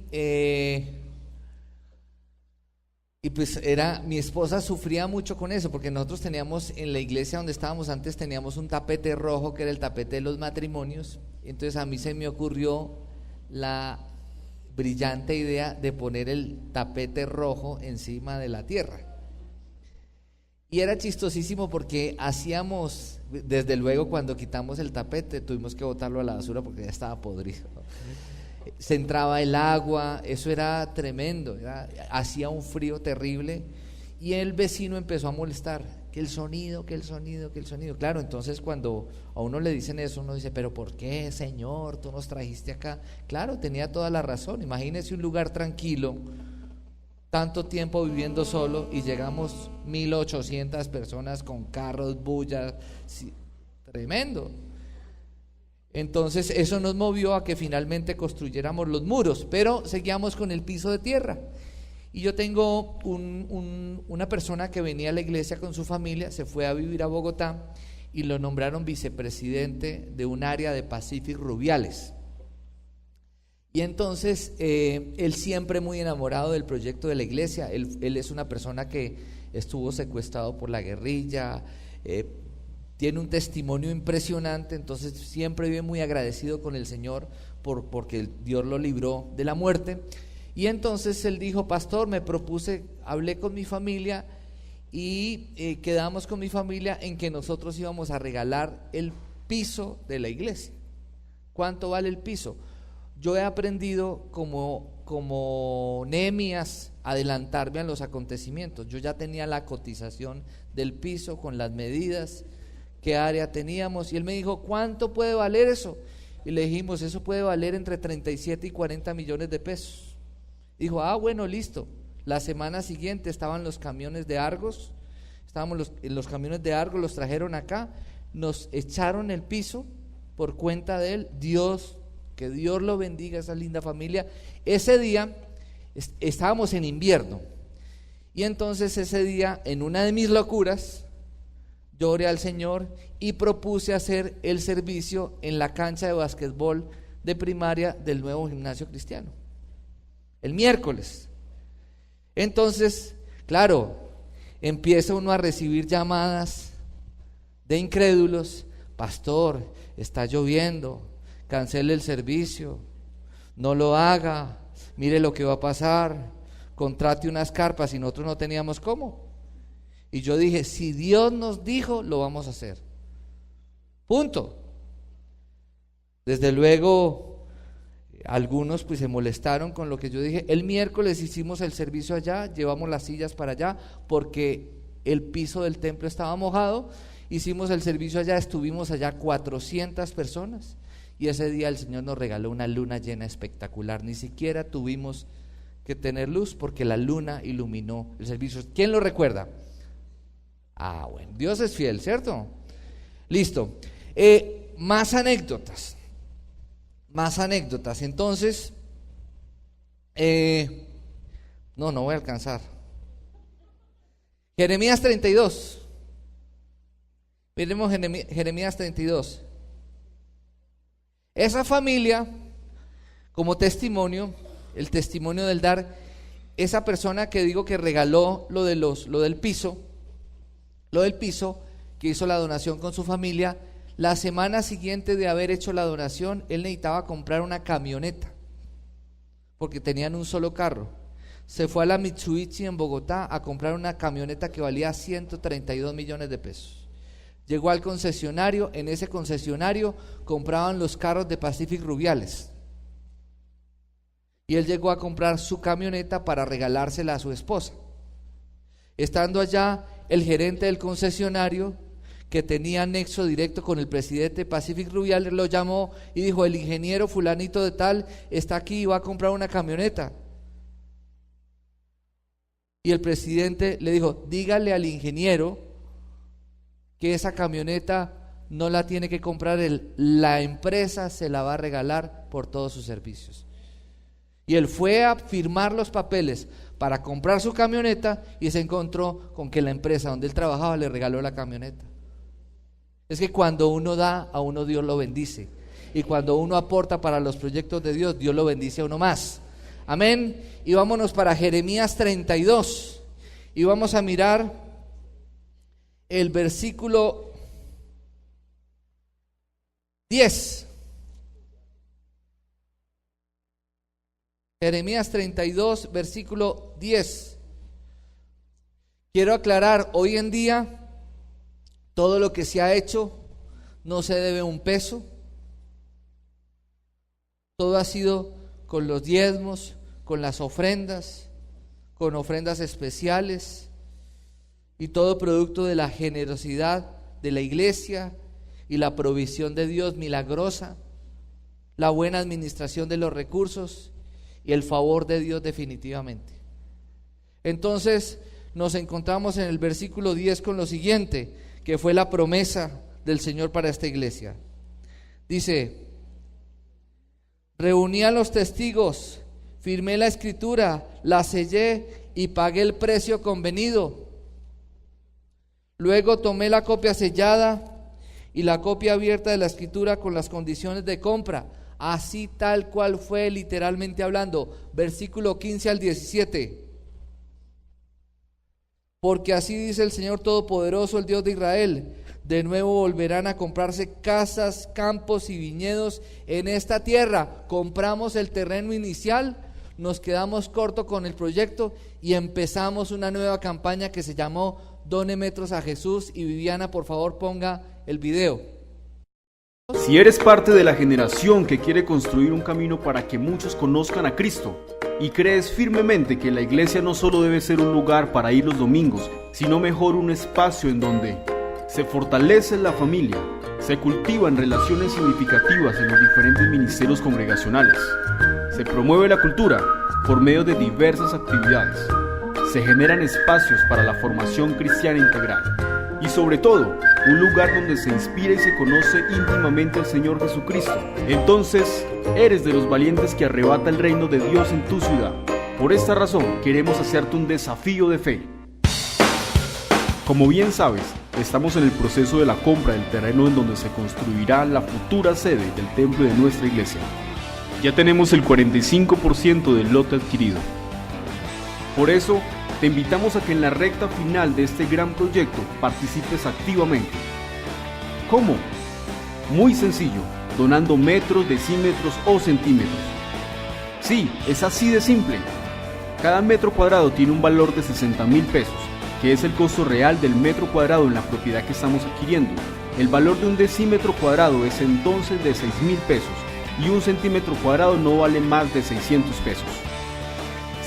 pues mi esposa sufría mucho con eso, porque nosotros teníamos en la iglesia donde estábamos antes, teníamos un tapete rojo que era el tapete de los matrimonios. Entonces a mí se me ocurrió la brillante idea de poner el tapete rojo encima de la tierra. Y era chistosísimo porque hacíamos, desde luego cuando quitamos el tapete tuvimos que botarlo a la basura porque ya estaba podrido. Se entraba el agua, eso era tremendo, hacía un frío terrible y el vecino empezó a molestar, que el sonido. Claro, entonces cuando a uno le dicen eso, uno dice, pero ¿por qué, Señor? Tú nos trajiste acá. Claro, tenía toda la razón. Imagínese un lugar tranquilo, tanto tiempo viviendo solo, y llegamos 1,800 personas con carros, bullas, sí, tremendo. Entonces eso nos movió a que finalmente construyéramos los muros, pero seguíamos con el piso de tierra. Y yo tengo una persona que venía a la iglesia con su familia, se fue a vivir a Bogotá y lo nombraron vicepresidente de un área de Pacific Rubiales. Y entonces él siempre muy enamorado del proyecto de la iglesia. Él es una persona que estuvo secuestrado por la guerrilla, tiene un testimonio impresionante, entonces siempre vive muy agradecido con el Señor porque Dios lo libró de la muerte. Y entonces él dijo, pastor, hablé con mi familia y quedamos con mi familia en que nosotros íbamos a regalar el piso de la iglesia. ¿Cuánto vale el piso? Yo he aprendido como Nehemías adelantarme a los acontecimientos. Yo ya tenía la cotización del piso con las medidas, qué área teníamos, y él me dijo, ¿cuánto puede valer eso? Y le dijimos, eso puede valer entre 37 y 40 millones de pesos. Dijo, bueno, listo. La semana siguiente estaban los camiones de Argos, los camiones de Argos los trajeron acá, nos echaron el piso por cuenta de él. Que Dios lo bendiga, esa linda familia. Ese día estábamos en invierno y entonces ese día, en una de mis locuras, yo oré al Señor y propuse hacer el servicio en la cancha de básquetbol de primaria del nuevo gimnasio cristiano el miércoles. Entonces, claro, empieza uno a recibir llamadas de incrédulos. Pastor, está lloviendo, cancele el servicio, no lo haga, mire lo que va a pasar, contrate unas carpas, y nosotros no teníamos cómo. Y yo dije, si Dios nos dijo, lo vamos a hacer, punto. Desde luego algunos pues se molestaron con lo que yo dije. El miércoles hicimos el servicio allá, llevamos las sillas para allá porque el piso del templo estaba mojado. Hicimos el servicio allá, estuvimos allá 400 personas y ese día el Señor nos regaló una luna llena espectacular. Ni siquiera tuvimos que tener luz porque la luna iluminó el servicio. ¿Quién lo recuerda? Bueno, Dios es fiel, ¿cierto? Listo. Más anécdotas. Entonces, no voy a alcanzar. Jeremías 32. Miremos Jeremías 32. Esa familia, como testimonio, el testimonio del dar, esa persona que digo que regaló lo del piso, que hizo la donación con su familia, la semana siguiente de haber hecho la donación, él necesitaba comprar una camioneta, porque tenían un solo carro. Se fue a la Mitsubishi en Bogotá a comprar una camioneta que valía 132 millones de pesos. Llegó al concesionario, en ese concesionario compraban los carros de Pacific Rubiales. Y él llegó a comprar su camioneta para regalársela a su esposa. Estando allá, el gerente del concesionario, que tenía nexo directo con el presidente Pacific Rubiales, lo llamó y dijo: el ingeniero fulanito de tal está aquí y va a comprar una camioneta. Y el presidente le dijo: dígale al ingeniero que esa camioneta no la tiene que comprar él, la empresa se la va a regalar por todos sus servicios. Y él fue a firmar los papeles para comprar su camioneta y se encontró con que la empresa donde él trabajaba le regaló la camioneta. Es que cuando uno da, a uno Dios lo bendice, y cuando uno aporta para los proyectos de Dios, Dios lo bendice a uno más. Amén. Y vámonos para Jeremías 32 y vamos a mirar el versículo 10. Jeremías 32, versículo 10. Quiero aclarar, hoy en día todo lo que se ha hecho no se debe un peso. Todo ha sido con los diezmos, con las ofrendas, con ofrendas especiales, y todo producto de la generosidad de la iglesia y la provisión de Dios milagrosa, la buena administración de los recursos y el favor de Dios definitivamente. Entonces nos encontramos en el versículo 10 con lo siguiente, que fue la promesa del Señor para esta iglesia. Dice: reuní a los testigos, firmé la escritura, la sellé y pagué el precio convenido. Luego tomé la copia sellada y la copia abierta de la escritura con las condiciones de compra, así tal cual fue literalmente hablando. Versículo 15 al 17. Porque así dice el Señor Todopoderoso, el Dios de Israel: de nuevo volverán a comprarse casas, campos y viñedos en esta tierra. Compramos el terreno inicial, nos quedamos cortos con el proyecto y empezamos una nueva campaña que se llamó Done Metros a Jesús. Y Viviana, por favor, ponga el video. Si eres parte de la generación que quiere construir un camino para que muchos conozcan a Cristo y crees firmemente que la iglesia no solo debe ser un lugar para ir los domingos, sino mejor un espacio en donde se fortalece la familia, se cultivan relaciones significativas en los diferentes ministerios congregacionales, se promueve la cultura por medio de diversas actividades, se generan espacios para la formación cristiana integral y sobre todo, un lugar donde se inspira y se conoce íntimamente al Señor Jesucristo, entonces eres de los valientes que arrebata el reino de Dios en tu ciudad. Por esta razón queremos hacerte un desafío de fe. Como bien sabes, estamos en el proceso de la compra del terreno en donde se construirá la futura sede del templo de nuestra iglesia. Ya tenemos el 45% del lote adquirido. Por eso, te invitamos a que en la recta final de este gran proyecto participes activamente. ¿Cómo? Muy sencillo, donando metros, decímetros o centímetros. Sí, es así de simple. Cada metro cuadrado tiene un valor de 60,000 pesos, que es el costo real del metro cuadrado en la propiedad que estamos adquiriendo. El valor de un decímetro cuadrado es entonces de 6,000 pesos y un centímetro cuadrado no vale más de 600 pesos.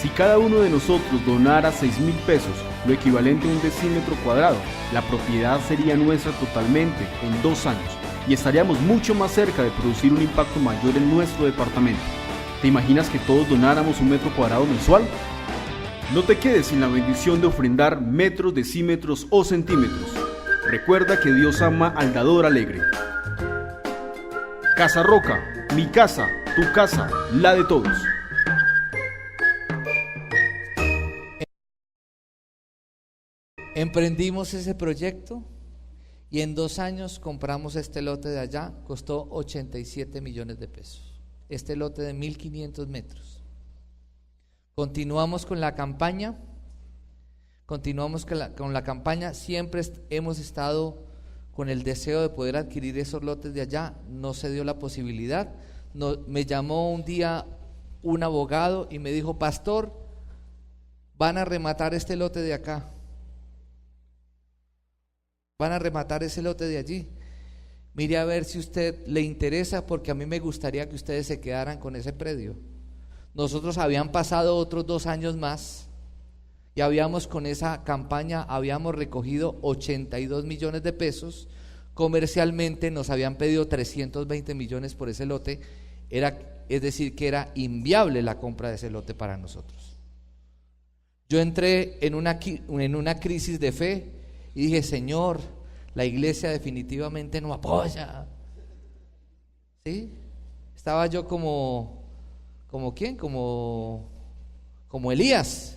Si cada uno de nosotros donara 6,000 pesos, lo equivalente a un decímetro cuadrado, la propiedad sería nuestra totalmente en 2 años y estaríamos mucho más cerca de producir un impacto mayor en nuestro departamento. ¿Te imaginas que todos donáramos un metro cuadrado mensual? No te quedes sin la bendición de ofrendar metros, decímetros o centímetros. Recuerda que Dios ama al dador alegre. Casa Roca, mi casa, tu casa, la de todos. Emprendimos ese proyecto y en 2 años compramos este lote de allá. Costó 87 millones de pesos. Este lote de 1,500 metros. Continuamos con la campaña. Siempre hemos estado con el deseo de poder adquirir esos lotes de allá. No se dio la posibilidad. Me llamó un día un abogado y me dijo: pastor, van a rematar este lote de acá. Van a rematar ese lote de allí. Mire a ver si usted le interesa, porque a mí me gustaría que ustedes se quedaran con ese predio. Nosotros habían pasado otros 2 años más y con esa campaña habíamos recogido 82 millones de pesos. Comercialmente nos habían pedido 320 millones por ese lote, es decir, que era inviable la compra de ese lote para nosotros. Yo entré en una crisis de fe y dije: Señor, la iglesia definitivamente no apoya. ¿Sí? Estaba yo como ¿quién? Como Elías.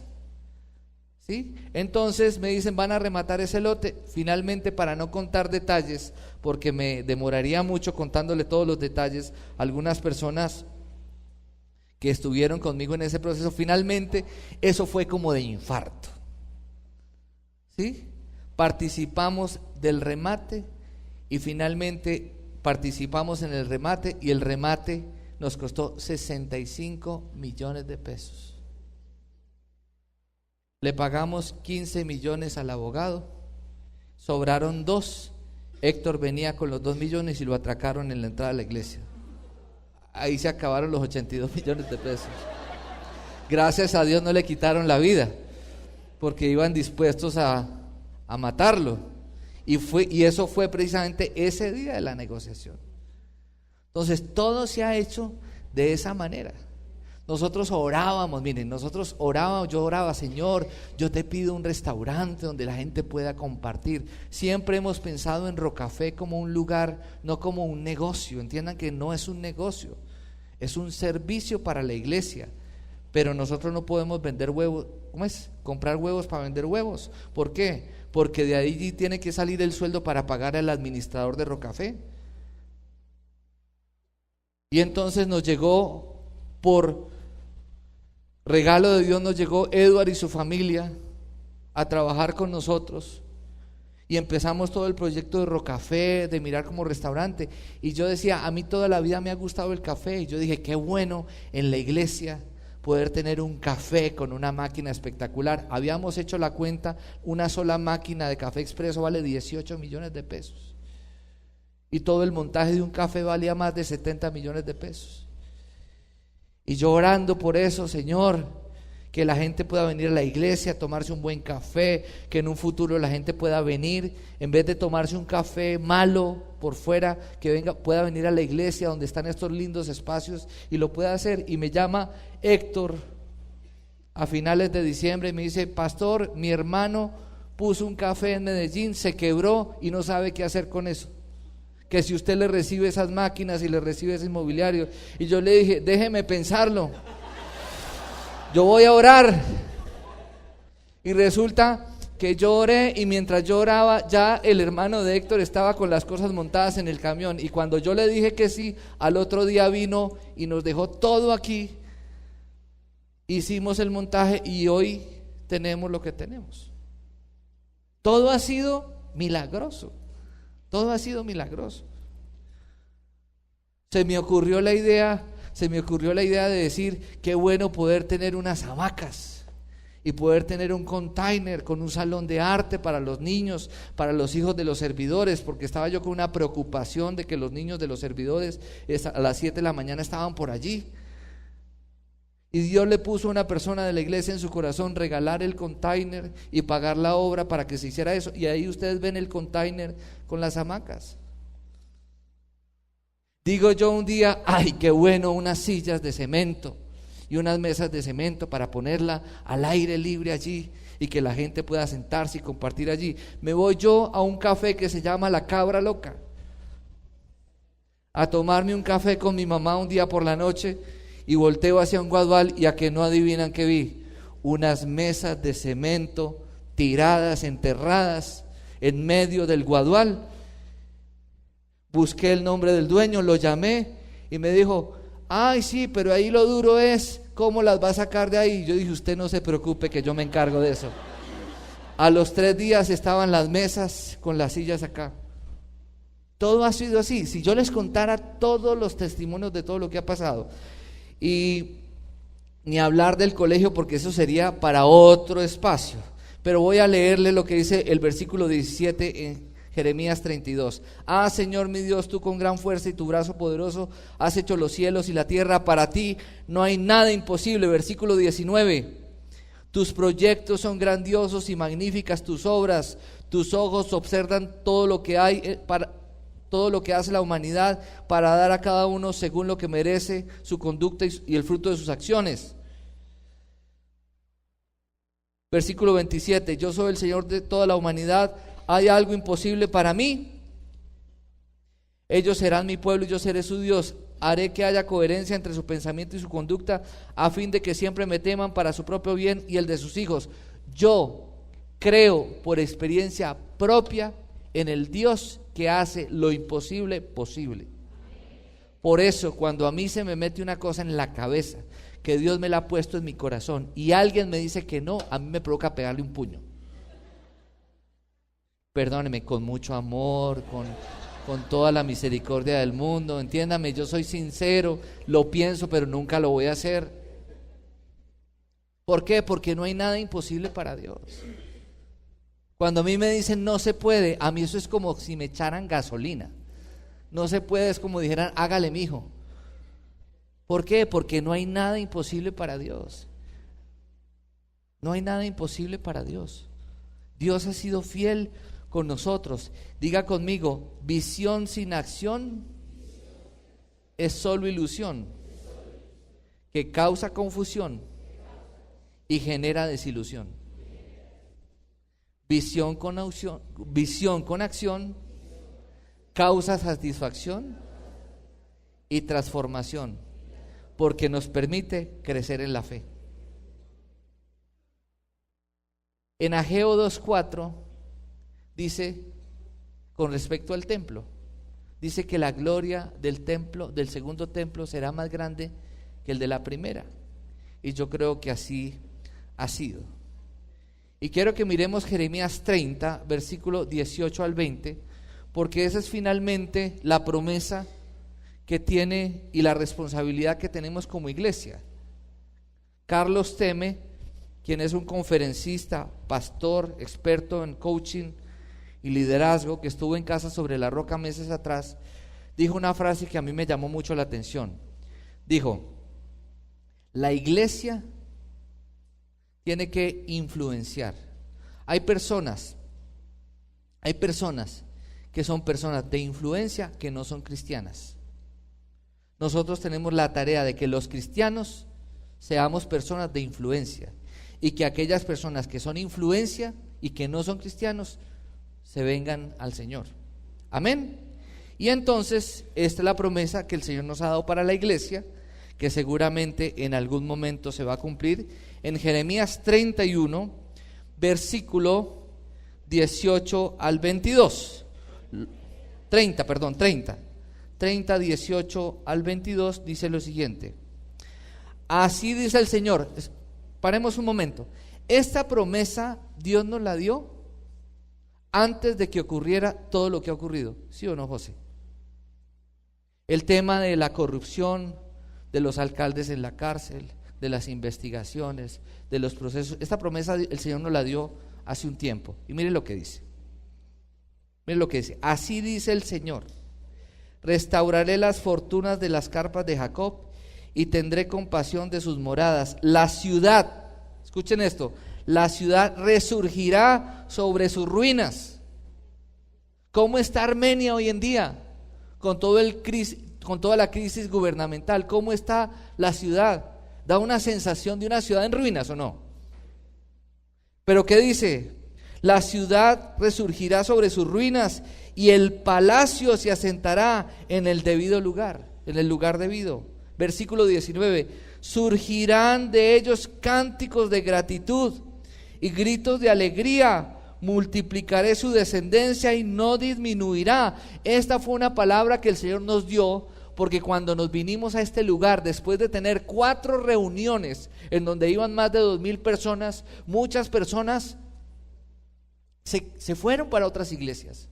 ¿Sí? Entonces me dicen: van a rematar ese lote. Finalmente, para no contar detalles, porque me demoraría mucho contándole todos los detalles, algunas personas que estuvieron conmigo en ese proceso, finalmente eso fue como de infarto. ¿Sí? Participamos del remate y finalmente participamos en el remate, y el remate nos costó 65 millones de pesos. Le pagamos 15 millones al abogado, sobraron 2. Héctor venía con los 2 millones y lo atracaron en la entrada de la iglesia. Ahí se acabaron los 82 millones de pesos. Gracias a Dios no le quitaron la vida, porque iban dispuestos a matarlo. Y eso fue precisamente ese día de la negociación. Entonces todo se ha hecho de esa manera. Nosotros orábamos, miren, yo oraba: Señor, yo te pido un restaurante donde la gente pueda compartir. Siempre hemos pensado en Rocafé como un lugar, no como un negocio. Entiendan que no es un negocio, es un servicio para la iglesia. Pero nosotros no podemos vender huevos, comprar huevos para vender huevos. ¿Por qué? Porque de ahí tiene que salir el sueldo para pagar al administrador de Rocafé. Y entonces nos llegó, por regalo de Dios, nos llegó Edward y su familia a trabajar con nosotros, y empezamos todo el proyecto de Rocafé, de mirar como restaurante. Y yo decía: a mí toda la vida me ha gustado el café, y yo dije: qué bueno en la iglesia poder tener un café con una máquina espectacular. Habíamos hecho la cuenta, una sola máquina de café expreso vale 18 millones de pesos, y todo el montaje de un café valía más de 70 millones de pesos. Y yo orando por eso: Señor, que la gente pueda venir a la iglesia a tomarse un buen café, que en un futuro la gente pueda venir, en vez de tomarse un café malo por fuera, que pueda venir a la iglesia donde están estos lindos espacios y lo pueda hacer. Y me llama Héctor a finales de diciembre y me dice: pastor, mi hermano puso un café en Medellín, se quebró y no sabe qué hacer con eso, que si usted le recibe esas máquinas y le recibe ese inmobiliario. Y yo le dije: déjeme pensarlo, yo voy a orar. Y resulta que yo oré, y mientras yo oraba, ya el hermano de Héctor estaba con las cosas montadas en el camión. Y cuando yo le dije que sí, al otro día vino y nos dejó todo aquí. Hicimos el montaje y hoy tenemos lo que tenemos. Todo ha sido milagroso. Todo ha sido milagroso. Se me ocurrió la idea de decir: qué bueno poder tener unas hamacas y poder tener un container con un salón de arte para los niños, para los hijos de los servidores, porque estaba yo con una preocupación de que los niños de los servidores a las 7 de la mañana estaban por allí. Y Dios le puso a una persona de la iglesia en su corazón regalar el container y pagar la obra para que se hiciera eso. Y ahí ustedes ven el container con las hamacas. Digo yo un día: ay, qué bueno, unas sillas de cemento y unas mesas de cemento para ponerla al aire libre allí y que la gente pueda sentarse y compartir allí. Me voy yo a un café que se llama La Cabra Loca a tomarme un café con mi mamá un día por la noche, y volteo hacia un guadual y a que no adivinan qué vi: unas mesas de cemento tiradas, enterradas en medio del guadual. Busqué el nombre del dueño, lo llamé y me dijo: ay, sí, pero ahí lo duro es cómo las va a sacar de ahí. Yo dije: usted no se preocupe, que yo me encargo de eso. A los 3 días estaban las mesas con las sillas acá. Todo ha sido así. Si yo les contara todos los testimonios de todo lo que ha pasado, y ni hablar del colegio, porque eso sería para otro espacio, pero voy a leerle lo que dice el versículo 17 en Jeremías 32. Ah, Señor mi Dios, tú con gran fuerza y tu brazo poderoso has hecho los cielos y la tierra. Para ti no hay nada imposible. Versículo 19. Tus proyectos son grandiosos y magníficas tus obras. Tus ojos observan todo lo que hay todo lo que hace la humanidad para dar a cada uno según lo que merece su conducta y el fruto de sus acciones. Versículo 27, yo soy el Señor de toda la humanidad, ¿hay algo imposible para mí? Ellos serán mi pueblo y yo seré su Dios. Haré que haya coherencia entre su pensamiento y su conducta, a fin de que siempre me teman para su propio bien y el de sus hijos. Yo creo por experiencia propia en el Dios que hace lo imposible posible. Por eso, cuando a mí se me mete una cosa en la cabeza, que Dios me la ha puesto en mi corazón, y alguien me dice que no, a mí me provoca pegarle un puño. Perdóneme, con mucho amor, con toda la misericordia del mundo, entiéndame, yo soy sincero, lo pienso, pero nunca lo voy a hacer. ¿Por qué? Porque no hay nada imposible para Dios. Cuando a mí me dicen no se puede, a mí eso es como si me echaran gasolina. No se puede, es como dijeran hágale mijo. ¿Por qué? Porque no hay nada imposible para Dios. No hay nada imposible para Dios. Dios ha sido fiel con nosotros. Diga conmigo, visión sin acción es solo ilusión, que causa confusión y genera desilusión. Visión con acción causa satisfacción y transformación, porque nos permite crecer en la fe. En Ageo 2:4 dice con respecto al templo, dice que la gloria del templo, del segundo templo, será más grande que el de la primera, y yo creo que así ha sido. Y quiero que miremos Jeremías 30, versículo 18 al 20, porque esa es finalmente la promesa que tiene y la responsabilidad que tenemos como iglesia. Carlos Teme, quien es un conferencista, pastor, experto en coaching y liderazgo, que estuvo en Casa sobre la Roca meses atrás, dijo una frase que a mí me llamó mucho la atención. Dijo, la iglesia tiene que influenciar. Hay personas que son personas de influencia que no son cristianas. Nosotros tenemos la tarea de que los cristianos seamos personas de influencia y que aquellas personas que son influencia y que no son cristianos se vengan al Señor. Amén. Y entonces esta es la promesa que el Señor nos ha dado para la iglesia, que seguramente en algún momento se va a cumplir. En Jeremías 31, versículo 18 al 22. 30, 18 al 22 dice lo siguiente. Así dice el Señor. Paremos un momento. Esta promesa Dios nos la dio antes de que ocurriera todo lo que ha ocurrido. ¿Sí o no, José? El tema de la corrupción, de los alcaldes en la cárcel, de las investigaciones, de los procesos. Esta promesa el Señor nos la dio hace un tiempo. Y mire lo que dice. Mire lo que dice. Así dice el Señor. Restauraré las fortunas de las carpas de Jacob y tendré compasión de sus moradas. La ciudad, escuchen esto, la ciudad resurgirá sobre sus ruinas. ¿Cómo está Armenia hoy en día? Con toda la crisis gubernamental, ¿cómo está la ciudad? Da una sensación de una ciudad en ruinas, ¿o no? Pero ¿qué dice? La ciudad resurgirá sobre sus ruinas y el palacio se asentará en el debido lugar, en el lugar debido. Versículo 19, surgirán de ellos cánticos de gratitud y gritos de alegría. Multiplicaré su descendencia y no disminuirá. Esta fue una palabra que el Señor nos dio, porque cuando nos vinimos a este lugar, después de tener 4 reuniones en donde iban más de 2,000 personas, muchas personas se fueron para otras iglesias.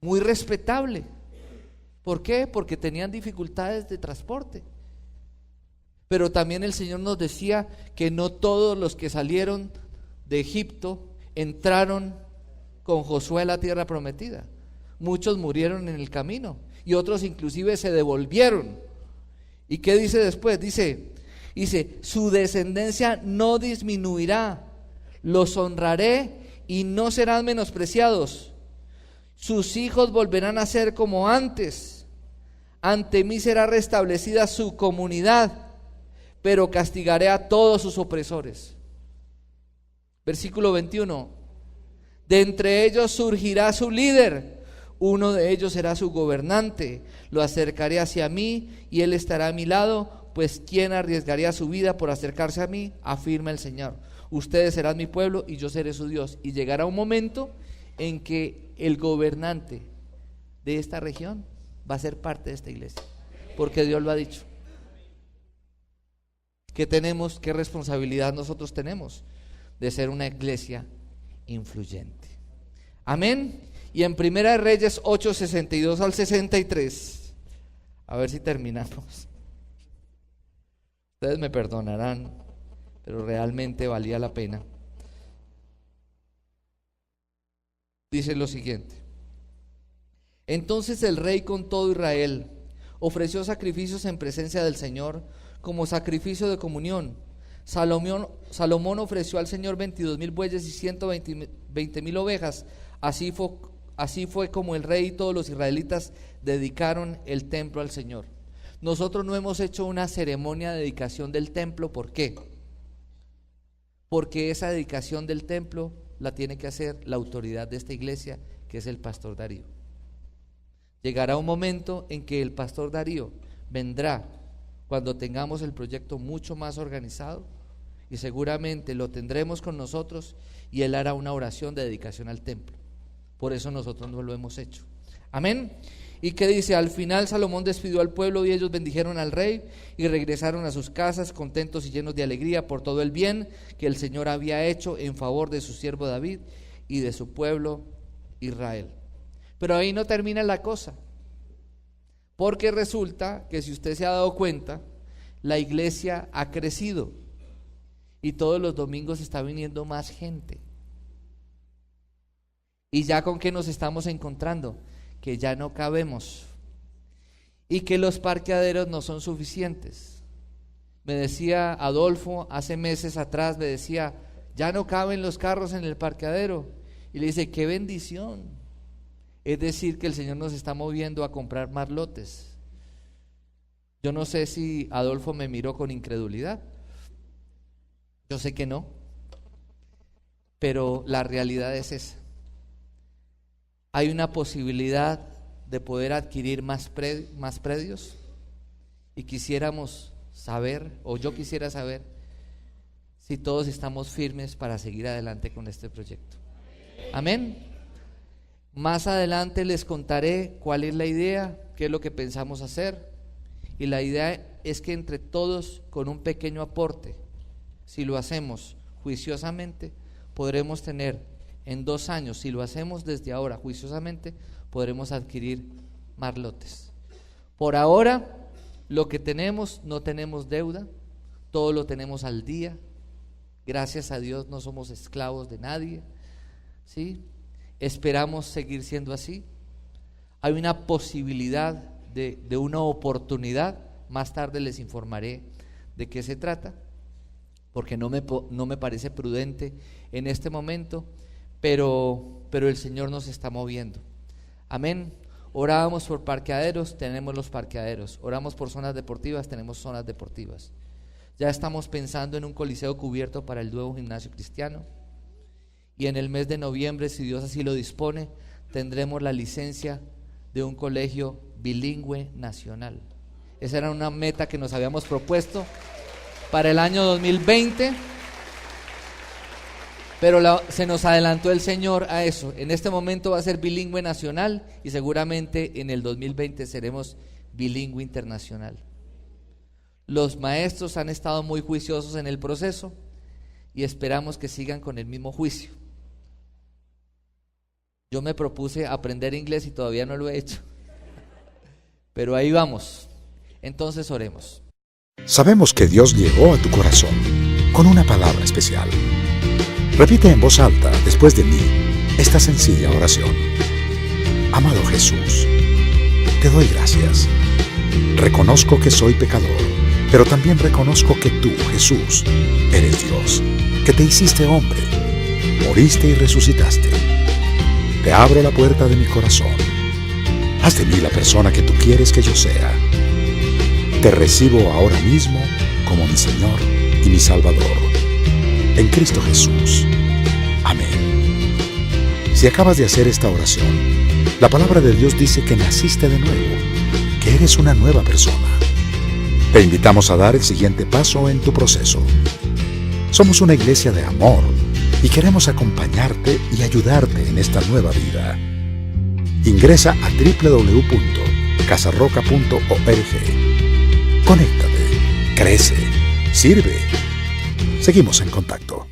Muy respetable. ¿Por qué? Porque tenían dificultades de transporte. Pero también el Señor nos decía que no todos los que salieron de Egipto entraron con Josué a la tierra prometida. Muchos murieron en el camino y otros inclusive se devolvieron. ¿Y qué dice después? Dice, Dice, su descendencia no disminuirá, los honraré y no serán menospreciados. Sus hijos volverán a ser como antes. Ante mí será restablecida su comunidad, pero castigaré a todos sus opresores. Versículo 21. De entre ellos surgirá su líder, uno de ellos será su gobernante. Lo acercaré hacia mí y él estará a mi lado, pues ¿quién arriesgaría su vida por acercarse a mí? Afirma el Señor. Ustedes serán mi pueblo y yo seré su Dios. Y llegará un momento en que el gobernante de esta región va a ser parte de esta iglesia, porque Dios lo ha dicho. ¿Qué responsabilidad nosotros tenemos? De ser una iglesia influyente. Amén. Y en Primera de Reyes 8, 62 al 63, a ver si terminamos. Ustedes me perdonarán, pero realmente valía la pena. Dice lo siguiente: entonces el rey con todo Israel ofreció sacrificios en presencia del Señor como sacrificio de comunión. Salomón ofreció al Señor 22,000 bueyes y 120,000 ovejas. Así fue como el rey y todos los israelitas dedicaron el templo al Señor. Nosotros no hemos hecho una ceremonia de dedicación del templo. ¿Por qué? Porque esa dedicación del templo la tiene que hacer la autoridad de esta iglesia, que es el pastor Darío. Llegará un momento en que el pastor Darío vendrá cuando tengamos el proyecto mucho más organizado, y seguramente lo tendremos con nosotros, y él hará una oración de dedicación al templo. Por eso nosotros no lo hemos hecho. Amén. ¿Y qué dice? Al final Salomón despidió al pueblo y ellos bendijeron al rey y regresaron a sus casas contentos y llenos de alegría por todo el bien que el Señor había hecho en favor de su siervo David y de su pueblo Israel. Pero ahí no termina la cosa, porque resulta que, si usted se ha dado cuenta, la iglesia ha crecido y todos los domingos está viniendo más gente. ¿Y ya con qué nos estamos encontrando? Que ya no cabemos y que los parqueaderos no son suficientes. Me decía Adolfo hace meses atrás, me decía, ya no caben los carros en el parqueadero. Y le dice, qué bendición. Es decir, que el Señor nos está moviendo a comprar más lotes. Yo no sé si Adolfo me miró con incredulidad. Yo sé que no, pero la realidad es esa. Hay una posibilidad de poder adquirir más predios, y quisiéramos saber, o yo quisiera saber, si todos estamos firmes para seguir adelante con este proyecto. Amén. Más adelante les contaré cuál es la idea, qué es lo que pensamos hacer, y la idea es que entre todos, con un pequeño aporte, si lo hacemos juiciosamente, podremos tener en 2 años, si lo hacemos desde ahora juiciosamente, podremos adquirir más lotes. Por ahora, lo que tenemos, no tenemos deuda, todo lo tenemos al día. Gracias a Dios no somos esclavos de nadie, ¿sí? Esperamos seguir siendo así. Hay una posibilidad de una oportunidad. Más tarde les informaré de qué se trata, porque no me parece prudente en este momento, pero el Señor nos está moviendo. Amén. Orábamos por parqueaderos, tenemos los parqueaderos. Oramos por zonas deportivas, tenemos zonas deportivas. Ya estamos pensando en un coliseo cubierto para el nuevo gimnasio cristiano. Y en el mes de noviembre, si Dios así lo dispone, tendremos la licencia de un colegio bilingüe nacional. Esa era una meta que nos habíamos propuesto para el año 2020, pero se nos adelantó el Señor a eso. En este momento va a ser bilingüe nacional y seguramente en el 2020 seremos bilingüe internacional. Los maestros han estado muy juiciosos en el proceso y esperamos que sigan con el mismo juicio. Yo me propuse aprender inglés y todavía no lo he hecho, pero ahí vamos. Entonces oremos. Sabemos que Dios llegó a tu corazón con una palabra especial. Repite en voz alta después de mí esta sencilla oración. Amado Jesús, te doy gracias. Reconozco que soy pecador Pero también reconozco que tú, Jesús, eres Dios, que te hiciste hombre, moriste y resucitaste. Te abro la puerta de mi corazón. Haz de mí la persona que tú quieres que yo sea. Te recibo ahora mismo como mi Señor y mi Salvador. En Cristo Jesús. Amén. Si acabas de hacer esta oración, la palabra de Dios dice que naciste de nuevo, que eres una nueva persona. Te invitamos a dar el siguiente paso en tu proceso. Somos una iglesia de amor y queremos acompañarte y ayudarte en esta nueva vida. Ingresa a www.casarroca.org. Conéctate, crece, sirve. Seguimos en contacto.